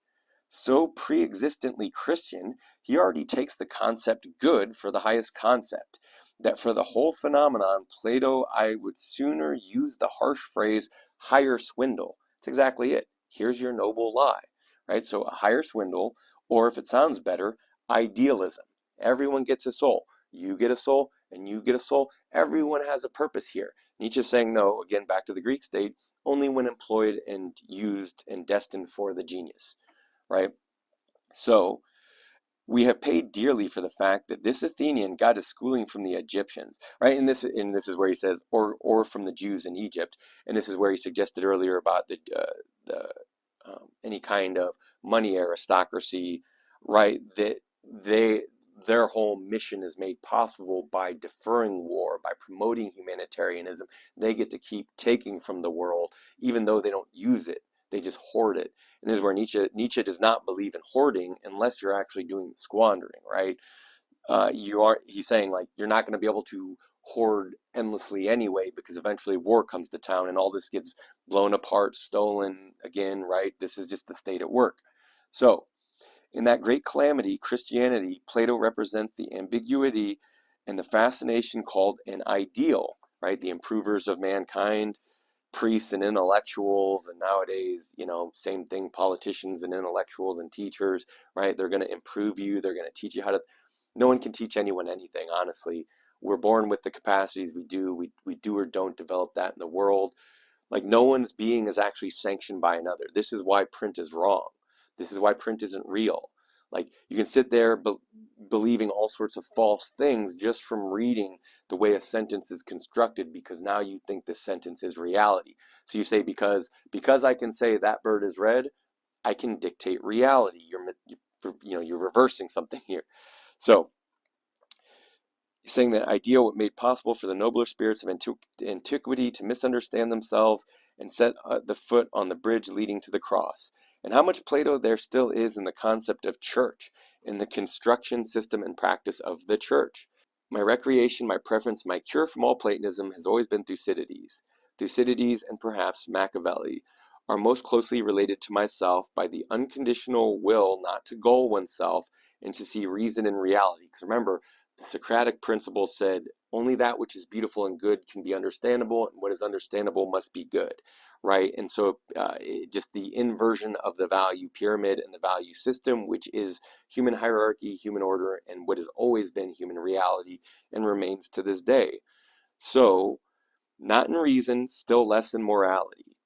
So pre-existently Christian, he already takes the concept good for the highest concept. That for the whole phenomenon, Plato, I would sooner use the harsh phrase higher swindle. That's exactly it. Here's your noble lie, right? So a higher swindle, or if it sounds better, idealism. Everyone gets a soul. You get a soul, and you get a soul. Everyone has a purpose here. Nietzsche's saying no, again, back to the Greek state, only when employed and used and destined for the genius, right? So we have paid dearly for the fact that this Athenian got his schooling from the Egyptians, right? And this is where he says, or from the Jews in Egypt, and this is where he suggested earlier about the any kind of money aristocracy, right? That their whole mission is made possible by deferring war, by promoting humanitarianism. They get to keep taking from the world, even though they don't use it. They just hoard it. And this is where Nietzsche does not believe in hoarding unless you're actually doing squandering, right? He's saying like you're not going to be able to hoard endlessly anyway, because eventually war comes to town and all this gets blown apart, stolen again, right? This is just the state at work. So in that great calamity, Christianity, Plato represents the ambiguity and the fascination called an ideal, right? The improvers of mankind, priests and intellectuals, and nowadays, same thing, politicians and intellectuals and teachers, right? They're going to improve you. They're going to teach you how to. No one can teach anyone anything, honestly. We're born with the capacities we do. We do or don't develop that in the world. Like no one's being is actually sanctioned by another. This is why print is wrong. This is why print isn't real. Like you can sit there believing all sorts of false things just from reading the way a sentence is constructed, because now you think this sentence is reality. So you say because I can say that bird is red, I can dictate reality. You're reversing something here. So saying that ideal made possible for the nobler spirits of antiquity to misunderstand themselves and set the foot on the bridge leading to the cross. And how much Plato there still is in the concept of church, in the construction, system, and practice of the church. My recreation, my preference, my cure from all Platonism has always been Thucydides. Thucydides and perhaps Machiavelli are most closely related to myself by the unconditional will not to gull oneself and to see reason in reality. Because remember, the Socratic principle said only that which is beautiful and good can be understandable, and what is understandable must be good, right? And so just the inversion of the value pyramid and the value system, which is human hierarchy, human order, and what has always been human reality and remains to this day. So, not in reason, still less in morality.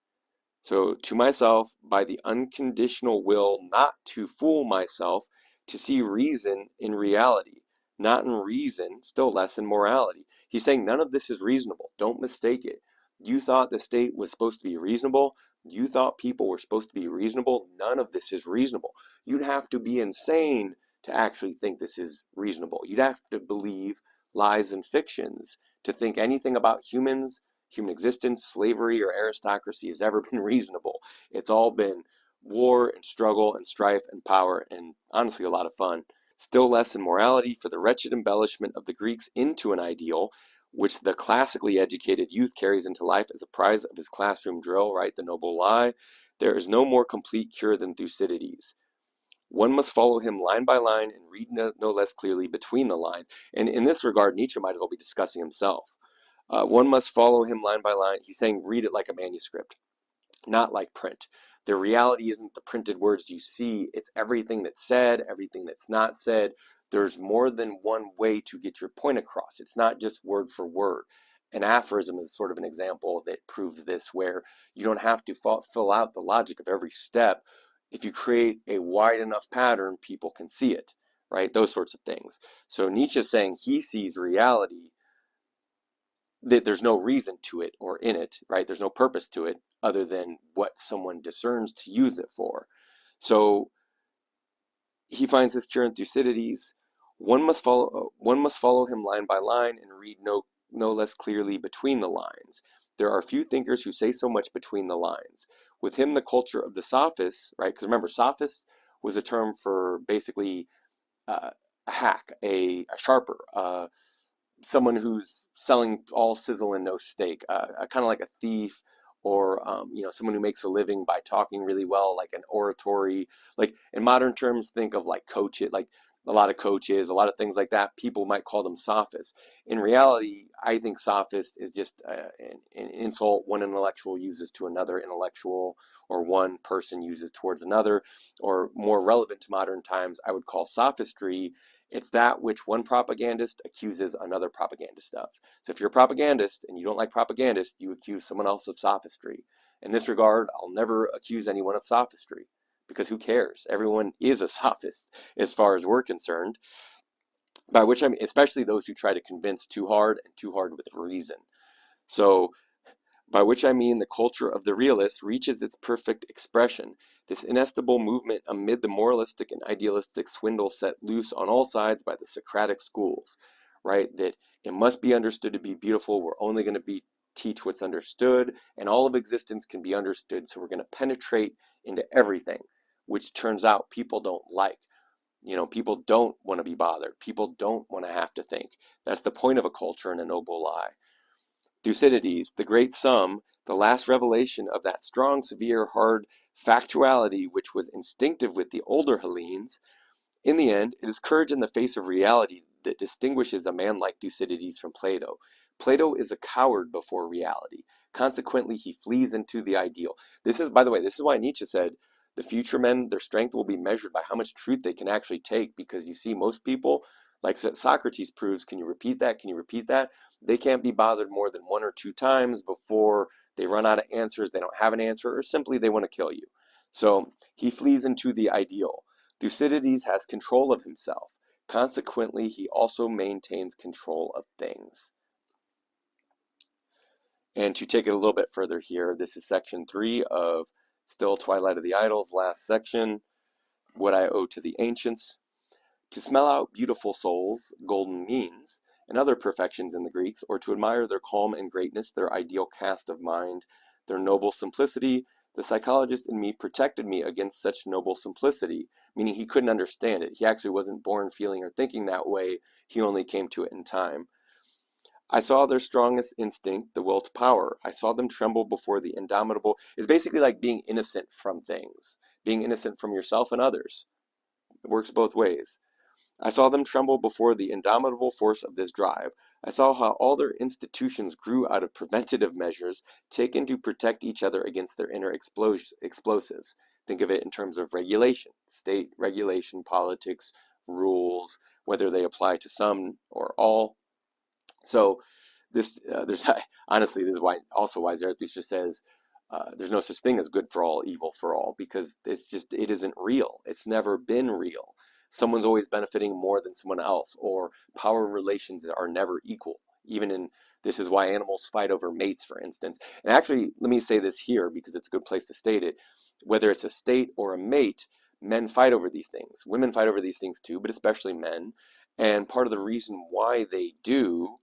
So, to myself, by the unconditional will not to fool myself, to see reason in reality, not in reason, still less in morality. He's saying none of this is reasonable. Don't mistake it. You thought the state was supposed to be reasonable. You thought people were supposed to be reasonable. None of this is reasonable. You'd have to be insane to actually think this is reasonable. You'd have to believe lies and fictions to think anything about humans, human existence, slavery, or aristocracy has ever been reasonable. It's all been war and struggle and strife and power and honestly a lot of fun. Still less in morality for the wretched embellishment of the Greeks into an ideal, which the classically educated youth carries into life as a prize of his classroom drill, right? The noble lie. There is no more complete cure than Thucydides. One must follow him line by line and read no less clearly between the lines. And in this regard, Nietzsche might as well be discussing himself. One must follow him line by line. He's saying read it like a manuscript, not like print. The reality isn't the printed words you see, it's everything that's said, everything that's not said. There's more than one way to get your point across. It's not just word for word. An aphorism is sort of an example that proves this, where you don't have to fill out the logic of every step. If you create a wide enough pattern, people can see it, right? Those sorts of things. So Nietzsche's saying he sees reality, that there's no reason to it or in it, right? There's no purpose to it other than what someone discerns to use it for. So he finds this cure in Thucydides. One must follow him line by line and read no less clearly between the lines. There are few thinkers who say so much between the lines. With him, the culture of the sophists, right? Because remember, sophist was a term for basically a hack, a sharper, someone who's selling all sizzle and no steak, kind of like a thief or someone who makes a living by talking really well, like an oratory. Like in modern terms, think of like coaches, like a lot of coaches, a lot of things like that. People might call them sophists. In reality, I think sophist is just an insult one intellectual uses to another intellectual, or one person uses towards another. Or more relevant to modern times, I would call sophistry. It's that which one propagandist accuses another propagandist of. So if you're a propagandist and you don't like propagandists, you accuse someone else of sophistry. In this regard, I'll never accuse anyone of sophistry, because who cares? Everyone is a sophist as far as we're concerned. By which I mean, especially those who try to convince too hard, and too hard with reason. So by which I mean the culture of the realists reaches its perfect expression. This inestimable movement amid the moralistic and idealistic swindle set loose on all sides by the Socratic schools, right? That it must be understood to be beautiful. We're only going to teach what's understood, and all of existence can be understood. So we're going to penetrate into everything, which turns out people don't like. People don't want to be bothered. People don't want to have to think. That's the point of a culture and a noble lie. Thucydides, the great sum, the last revelation of that strong, severe, hard factuality which was instinctive with the older Hellenes. In the end, it is courage in the face of reality that distinguishes a man like Thucydides from Plato. Plato is a coward before reality. Consequently, he flees into the ideal. This is, by the way, this is why Nietzsche said, the future men, their strength will be measured by how much truth they can actually take, because you see, most people, like Socrates proves, can you repeat that? Can you repeat that? They can't be bothered more than one or two times before they run out of answers, they don't have an answer, or simply they want to kill you. So he flees into the ideal. Thucydides has control of himself. Consequently, he also maintains control of things. And to take it a little bit further here, this is section 3 of still Twilight of the Idols, last section, what I owe to the ancients. To smell out beautiful souls, golden means, and other perfections in the Greeks, or to admire their calm and greatness, their ideal cast of mind, their noble simplicity, the psychologist in me protected me against such noble simplicity, meaning he couldn't understand it. He actually wasn't born feeling or thinking that way. He only came to it in time. I saw their strongest instinct, the will to power. I saw them tremble before the indomitable. It's basically like being innocent from things, being innocent from yourself and others. It works both ways. I saw them tremble before the indomitable force of this drive. I saw how all their institutions grew out of preventative measures taken to protect each other against their inner explosives. Think of it in terms of regulation, state regulation, politics, rules, whether they apply to some or all. So there's honestly, this is why Zarathustra says there's no such thing as good for all, evil for all, because it isn't real. It's never been real. Someone's always benefiting more than someone else, or power relations are never equal. This is why animals fight over mates, for instance. And actually, let me say this here because it's a good place to state it. Whether it's a state or a mate, men fight over these things. Women fight over these things too, but especially men. And part of the reason why they do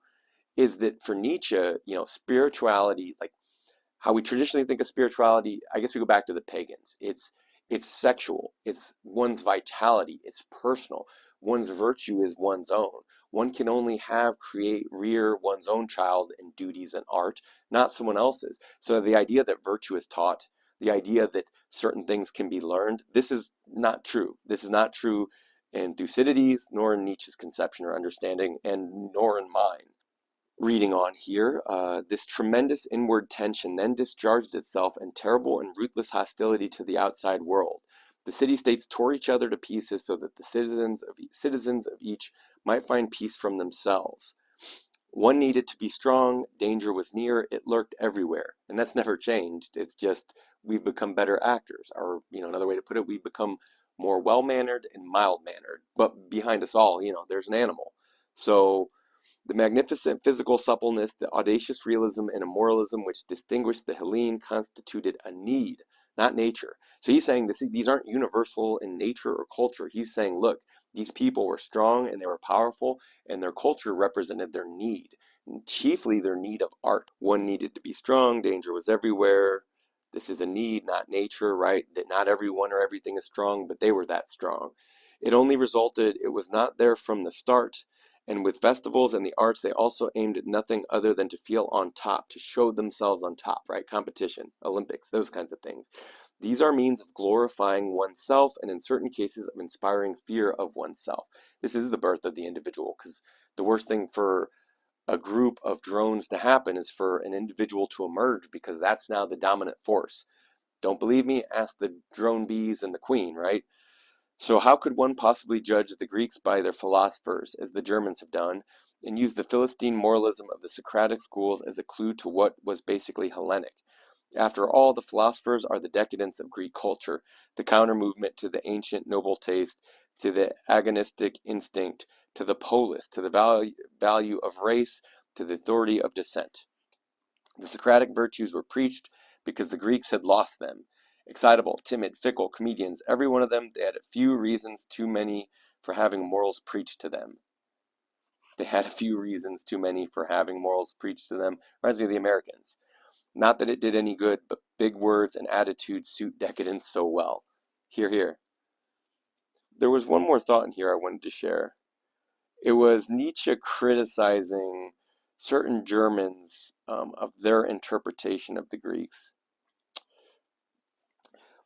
is that for Nietzsche, spirituality, like how we traditionally think of spirituality, I guess we go back to the pagans. It's sexual, it's one's vitality, it's personal. One's virtue is one's own. One can only rear one's own child in duties and art, not someone else's. So the idea that virtue is taught, the idea that certain things can be learned, this is not true. This is not true in Thucydides, nor in Nietzsche's conception or understanding, and nor in mine. Reading on here, this tremendous inward tension then discharged itself in terrible and ruthless hostility to the outside world. The city-states tore each other to pieces so that the citizens of each might find peace from themselves. One needed to be strong, danger was near, it lurked everywhere. And that's never changed. It's just we've become better actors. Or, another way to put it, we've become more well-mannered and mild-mannered. But behind us all, there's an animal. So the magnificent physical suppleness, the audacious realism and immoralism which distinguished the Hellene constituted a need, not nature. So he's saying these aren't universal in nature or culture. He's saying, look, these people were strong and they were powerful, and their culture represented their need, and chiefly their need of art. One needed to be strong, danger was everywhere. This is a need, not nature, right? That not everyone or everything is strong, but they were that strong. It only resulted, it was not there from the start, And with festivals and the arts, they also aimed at nothing other than to feel on top, to show themselves on top, right? Competition, Olympics, those kinds of things. These are means of glorifying oneself and in certain cases of inspiring fear of oneself. This is the birth of the individual, because the worst thing for a group of drones to happen is for an individual to emerge, because that's now the dominant force. Don't believe me? Ask the drone bees and the queen, right? So how could one possibly judge the Greeks by their philosophers, as the Germans have done, and use the Philistine moralism of the Socratic schools as a clue to what was basically Hellenic? After all, the philosophers are the decadence of Greek culture, the counter-movement to the ancient noble taste, to the agonistic instinct, to the polis, to the value of race, to the authority of descent. The Socratic virtues were preached because the Greeks had lost them. Excitable, timid, fickle, comedians, every one of them, they had a few reasons too many for having morals preached to them. They had a few reasons too many for having morals preached to them. Reminds me of the Americans. Not that it did any good, but big words and attitudes suit decadence so well. Hear, hear. There was one more thought in here I wanted to share. It was Nietzsche criticizing certain Germans of their interpretation of the Greeks.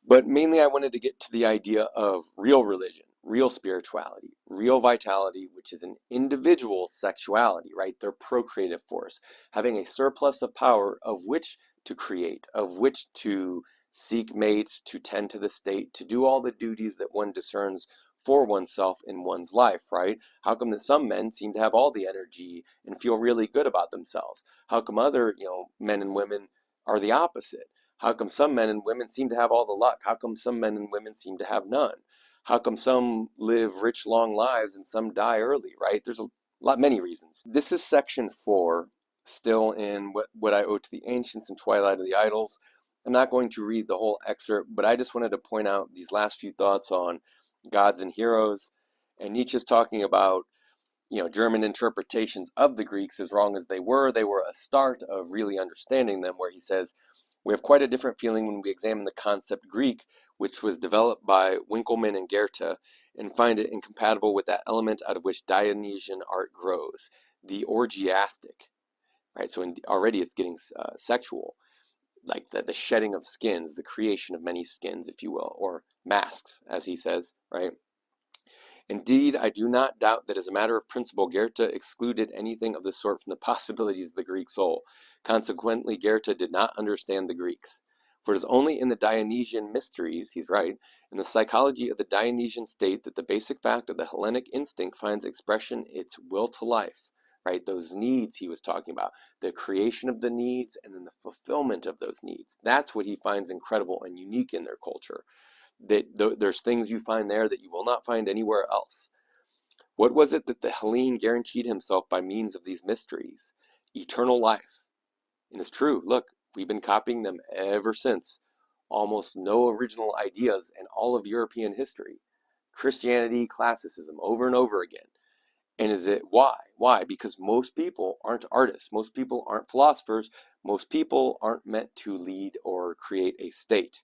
But mainly I wanted to get to the idea of real religion, real spirituality, real vitality, which is an individual's sexuality, right? Their procreative force, having a surplus of power of which to create, of which to seek mates, to tend to the state, to do all the duties that one discerns for oneself in one's life, right? How come that some men seem to have all the energy and feel really good about themselves? How come other, men and women are the opposite? How come some men and women seem to have all the luck? How come some men and women seem to have none? How come some live rich, long lives and some die early, right? There's many reasons. This is section 4, still in what I owe to the ancients and Twilight of the Idols. I'm not going to read the whole excerpt, but I just wanted to point out these last few thoughts on gods and heroes. And Nietzsche's talking about, German interpretations of the Greeks, as wrong as they were a start of really understanding them, where he says, we have quite a different feeling when we examine the concept Greek, which was developed by Winckelmann and Goethe, and find it incompatible with that element out of which Dionysian art grows, the orgiastic, right? So already it's getting sexual, like the shedding of skins, the creation of many skins, if you will, or masks, as he says, right? Indeed, I do not doubt that as a matter of principle, Goethe excluded anything of the sort from the possibilities of the Greek soul. Consequently, Goethe did not understand the Greeks. For it is only in the Dionysian mysteries, he's right, in the psychology of the Dionysian state that the basic fact of the Hellenic instinct finds expression its will to life, right? Those needs he was talking about, the creation of the needs and then the fulfillment of those needs. That's what he finds incredible and unique in their culture. There's things you find there that you will not find anywhere else. What was it that the Hellene guaranteed himself by means of these mysteries? Eternal life. And it's true, look, we've been copying them ever since. Almost no original ideas in all of European history. Christianity, classicism, over and over again. And is it why? Why? Because most people aren't artists. Most people aren't philosophers. Most people aren't meant to lead or create a state.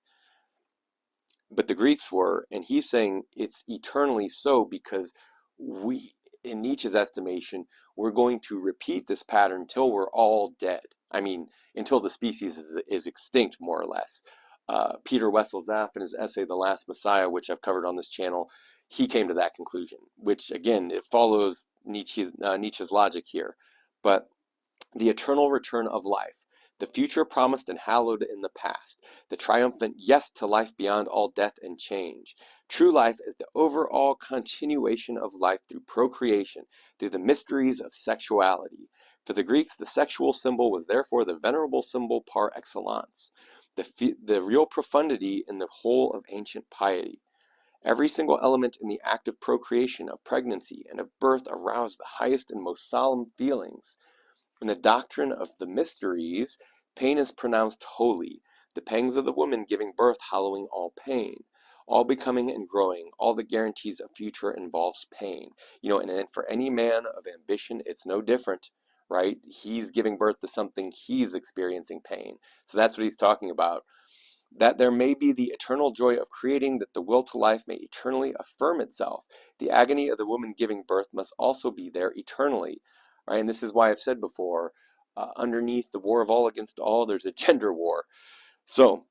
But the Greeks were, and he's saying it's eternally so because we, in Nietzsche's estimation, we're going to repeat this pattern until we're all dead. I mean, until the species is extinct, more or less. Peter Wessel-Zaff, in his essay, The Last Messiah, which I've covered on this channel, he came to that conclusion, which, again, it follows Nietzsche's logic here. But the eternal return of life, the future promised and hallowed in the past, the triumphant yes to life beyond all death and change. True life is the overall continuation of life through procreation, through the mysteries of sexuality. For the Greeks, the sexual symbol was therefore the venerable symbol par excellence, the real profundity in the whole of ancient piety. Every single element in the act of procreation, of pregnancy, and of birth aroused the highest and most solemn feelings. In the doctrine of the mysteries, pain is pronounced holy, the pangs of the woman giving birth hallowing all pain. All becoming and growing, all the guarantees of future involves pain. And for any man of ambition, it's no different, right? He's giving birth to something, he's experiencing pain. So that's what he's talking about. that there may be the eternal joy of creating, that the will to life may eternally affirm itself. The agony of the woman giving birth must also be there eternally, right? And this is why I've said before, underneath the war of all against all, there's a gender war. So,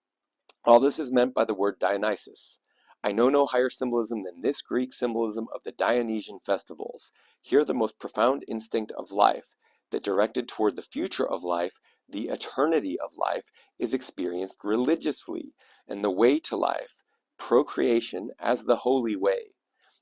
all this is meant by the word Dionysus. I know no higher symbolism than this Greek symbolism of the Dionysian festivals. Here the most profound instinct of life, that directed toward the future of life, the eternity of life, is experienced religiously, and the way to life, procreation as the holy way.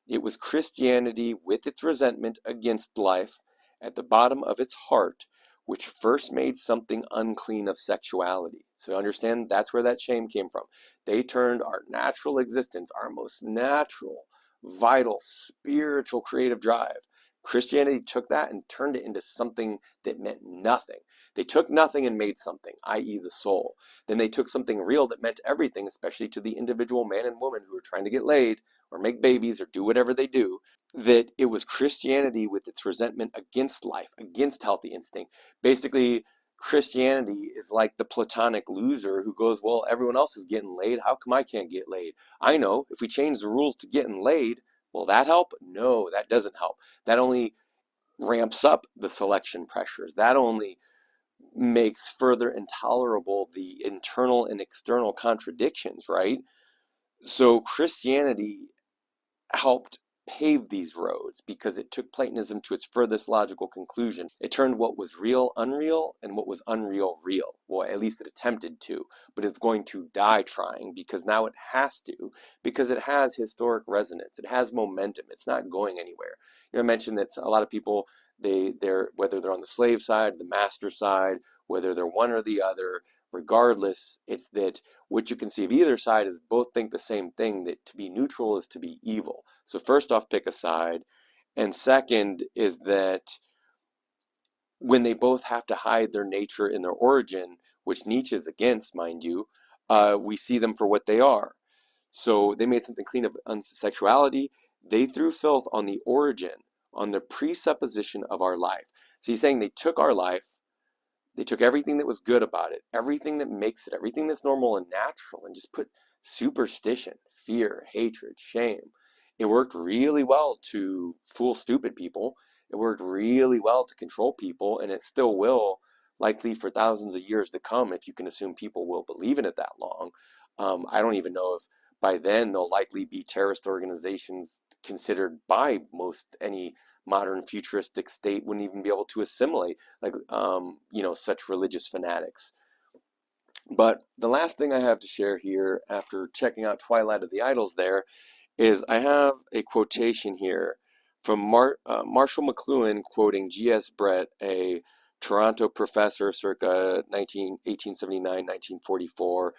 It was Christianity with its resentment against life at the bottom of its heart, which first made something unclean of sexuality. So understand that's where that shame came from. They turned our natural existence, our most natural, vital, spiritual, creative drive. Christianity took that and turned it into something that meant nothing. They took nothing and made something, i.e. the soul. Then they took something real that meant everything, especially to the individual man and woman who were trying to get laid or make babies or do whatever they do, that it was Christianity with its resentment against life, against healthy instinct. Basically, Christianity is like the Platonic loser who goes, well, everyone else is getting laid. How come I can't get laid? I know, if we change the rules to getting laid, will that help? No, that doesn't help. That only ramps up the selection pressures. That only makes further intolerable the internal and external contradictions, right? So Christianity helped pave these roads because it took Platonism to its furthest logical conclusion. It turned what was real unreal and what was unreal real. Well, at least it attempted to, but it's going to die trying because now it has to, because it has historic resonance. It has momentum. It's not going anywhere. I mentioned that a lot of people, they're whether they're on the slave side, the master side, whether they're one or the other, regardless, it's that what you can see of either side is both think the same thing, that to be neutral is to be evil. So first off, pick a side. And second is that when they both have to hide their nature in their origin, which Nietzsche is against, mind you, we see them for what they are. So they made something clean of sexuality. They threw filth on the origin, on the presupposition of our life. So he's saying they took our life, they took everything that was good about it, everything that makes it, everything that's normal and natural, and just put superstition, fear, hatred, shame. It worked really well to fool stupid people. It worked really well to control people, and it still will, likely for thousands of years to come, if you can assume people will believe in it that long. I don't even know if by then there'll likely be terrorist organizations considered by most any modern futuristic state wouldn't even be able to assimilate, like such religious fanatics. But the last thing I have to share here after checking out Twilight of the Idols there is I have a quotation here from Marshall McLuhan quoting G.S. Brett, a Toronto professor circa 1879-1944.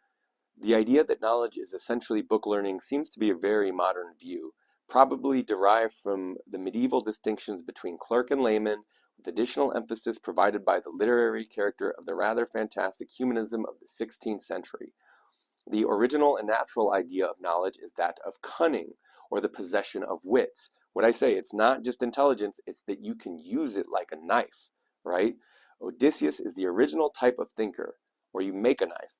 The idea that knowledge is essentially book learning seems to be a very modern view, probably derived from the medieval distinctions between clerk and layman, with additional emphasis provided by the literary character of the rather fantastic humanism of the 16th century. The original and natural idea of knowledge is that of cunning, or the possession of wits. What I say, it's not just intelligence, it's that you can use it like a knife, right? Odysseus is the original type of thinker, or you make a knife,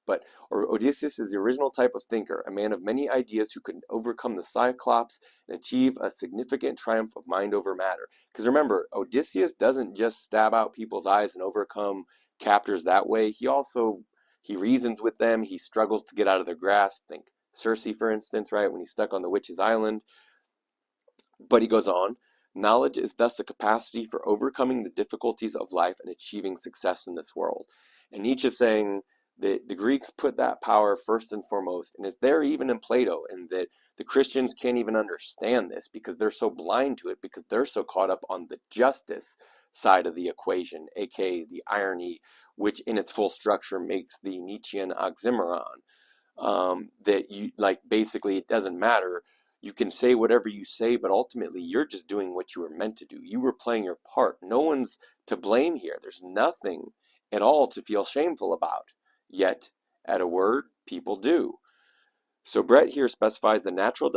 or Odysseus is the original type of thinker, a man of many ideas who could overcome the Cyclops and achieve a significant triumph of mind over matter. Because remember, Odysseus doesn't just stab out people's eyes and overcome captors that way. He reasons with them. He struggles to get out of their grasp. Think Circe, for instance, right? When he's stuck on the witch's island. But he goes on, knowledge is thus a capacity for overcoming the difficulties of life and achieving success in this world. And Nietzsche is saying that the Greeks put that power first and foremost, and it's there even in Plato, and that the Christians can't even understand this because they're so blind to it, because they're so caught up on the justice side of the equation, aka the irony, which in its full structure makes the Nietzschean oxymoron. That you basically it doesn't matter. You can say whatever you say, but ultimately you're just doing what you were meant to do. You were playing your part. No one's to blame here. There's nothing at all to feel shameful about. Yet, at a word, people do. So Brett here specifies the natural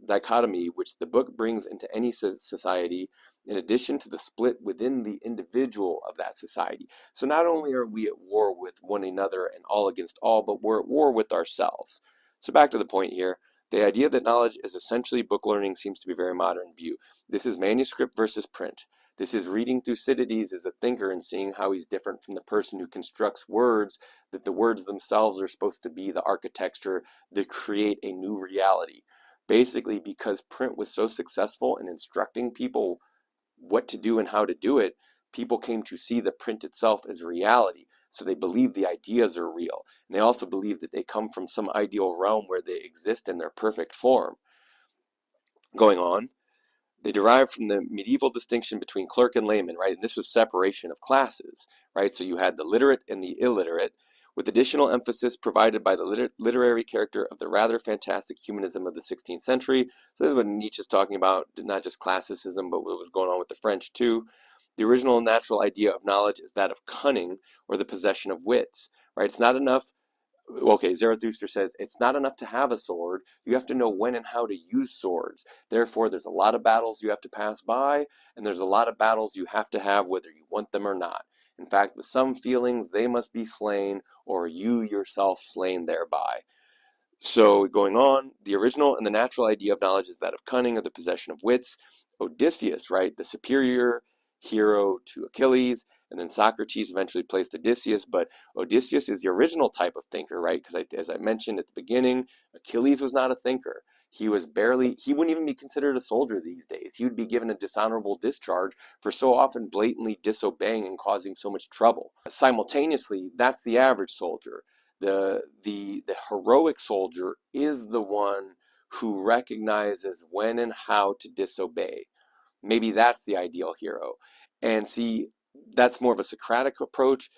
dichotomy which the book brings into any society, in addition to the split within the individual of that society. So not only are we at war with one another and all against all, but we're at war with ourselves. So back to the point here. The idea that knowledge is essentially book learning seems to be a very modern view. This is manuscript versus print. This is reading Thucydides as a thinker and seeing how he's different from the person who constructs words, that the words themselves are supposed to be the architecture that create a new reality. Basically, because print was so successful in instructing people what to do and how to do it, people came to see the print itself as reality. So they believe the ideas are real. And they also believe that they come from some ideal realm where they exist in their perfect form. Going on, they derive from the medieval distinction between clerk and layman, right? And this was separation of classes, right? So you had the literate and the illiterate, with additional emphasis provided by the literary character of the rather fantastic humanism of the 16th century. So this is what Nietzsche's talking about, not just classicism, but what was going on with the French too. The original natural idea of knowledge is that of cunning or the possession of wits, right? It's not enough. Okay, Zarathustra says it's not enough to have a sword. You have to know when and how to use swords. Therefore, there's a lot of battles you have to pass by, and there's a lot of battles you have to have whether you want them or not. In fact, with some feelings, they must be slain, or you yourself slain thereby. So going on, the original and the natural idea of knowledge is that of cunning or the possession of wits. Odysseus, right, the superior hero to Achilles, and then Socrates eventually placed Odysseus, but Odysseus is the original type of thinker, right? Because as I mentioned at the beginning, Achilles was not a thinker. He wouldn't even be considered a soldier these days. He would be given a dishonorable discharge for so often blatantly disobeying and causing so much trouble. Simultaneously, that's the average soldier. The heroic soldier is the one who recognizes when and how to disobey. Maybe that's the ideal hero. And see, that's more of a Socratic approach.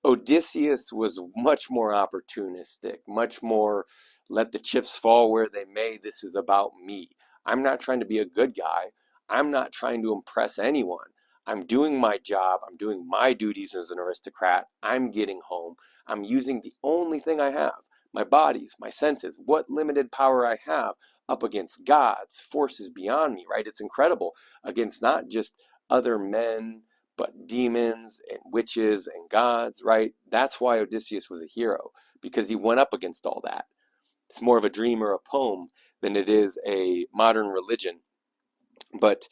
Odysseus was much more opportunistic, much more let the chips fall where they may. This is about me. I'm not trying to be a good guy. I'm not trying to impress anyone. I'm doing my job. I'm doing my duties as an aristocrat. I'm getting home. I'm using the only thing I have, my bodies, my senses, what limited power I have up against gods, forces beyond me, right? It's incredible, against not just other men, but demons and witches and gods, right? That's why Odysseus was a hero, because he went up against all that. It's more of a dream or a poem than it is a modern religion. But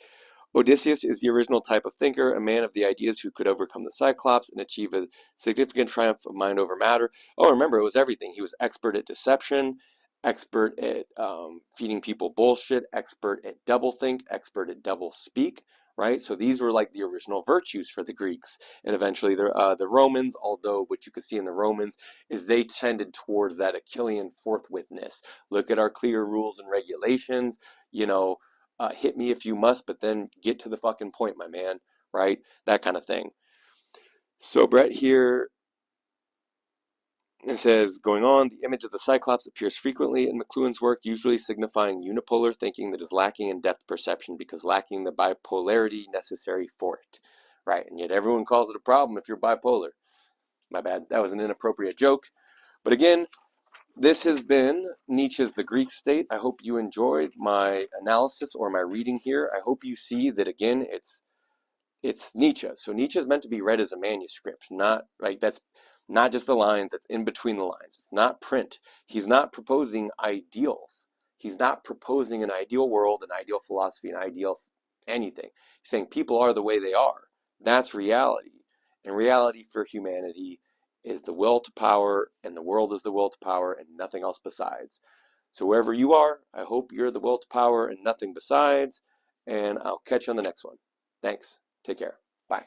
Odysseus is the original type of thinker, a man of the ideas who could overcome the Cyclops and achieve a significant triumph of mind over matter. Oh, remember, it was everything. He was expert at deception, expert at feeding people bullshit, expert at doublethink, expert at doublespeak, right? So these were like the original virtues for the Greeks. And eventually the Romans, although what you could see in the Romans is they tended towards that Achillean forthwithness. Look at our clear rules and regulations, you know, hit me if you must, but then get to the fucking point, my man, right? That kind of thing. So Brett here, it says, going on, the image of the Cyclops appears frequently in McLuhan's work, usually signifying unipolar thinking that is lacking in depth perception because lacking the bipolarity necessary for it, right? And yet everyone calls it a problem if you're bipolar. My bad, that was an inappropriate joke. But again, this has been Nietzsche's The Greek State. I hope you enjoyed my analysis or my reading here. I hope you see that, again, it's Nietzsche. So Nietzsche is meant to be read as a manuscript, not like that's not just the lines, that's in between the lines. It's not print. He's not proposing ideals. He's not proposing an ideal world, an ideal philosophy, an ideal anything. He's saying people are the way they are. That's reality. And reality for humanity is the will to power, and the world is the will to power, and nothing else besides. So wherever you are, I hope you're the will to power and nothing besides, and I'll catch you on the next one. Thanks. Take care. Bye.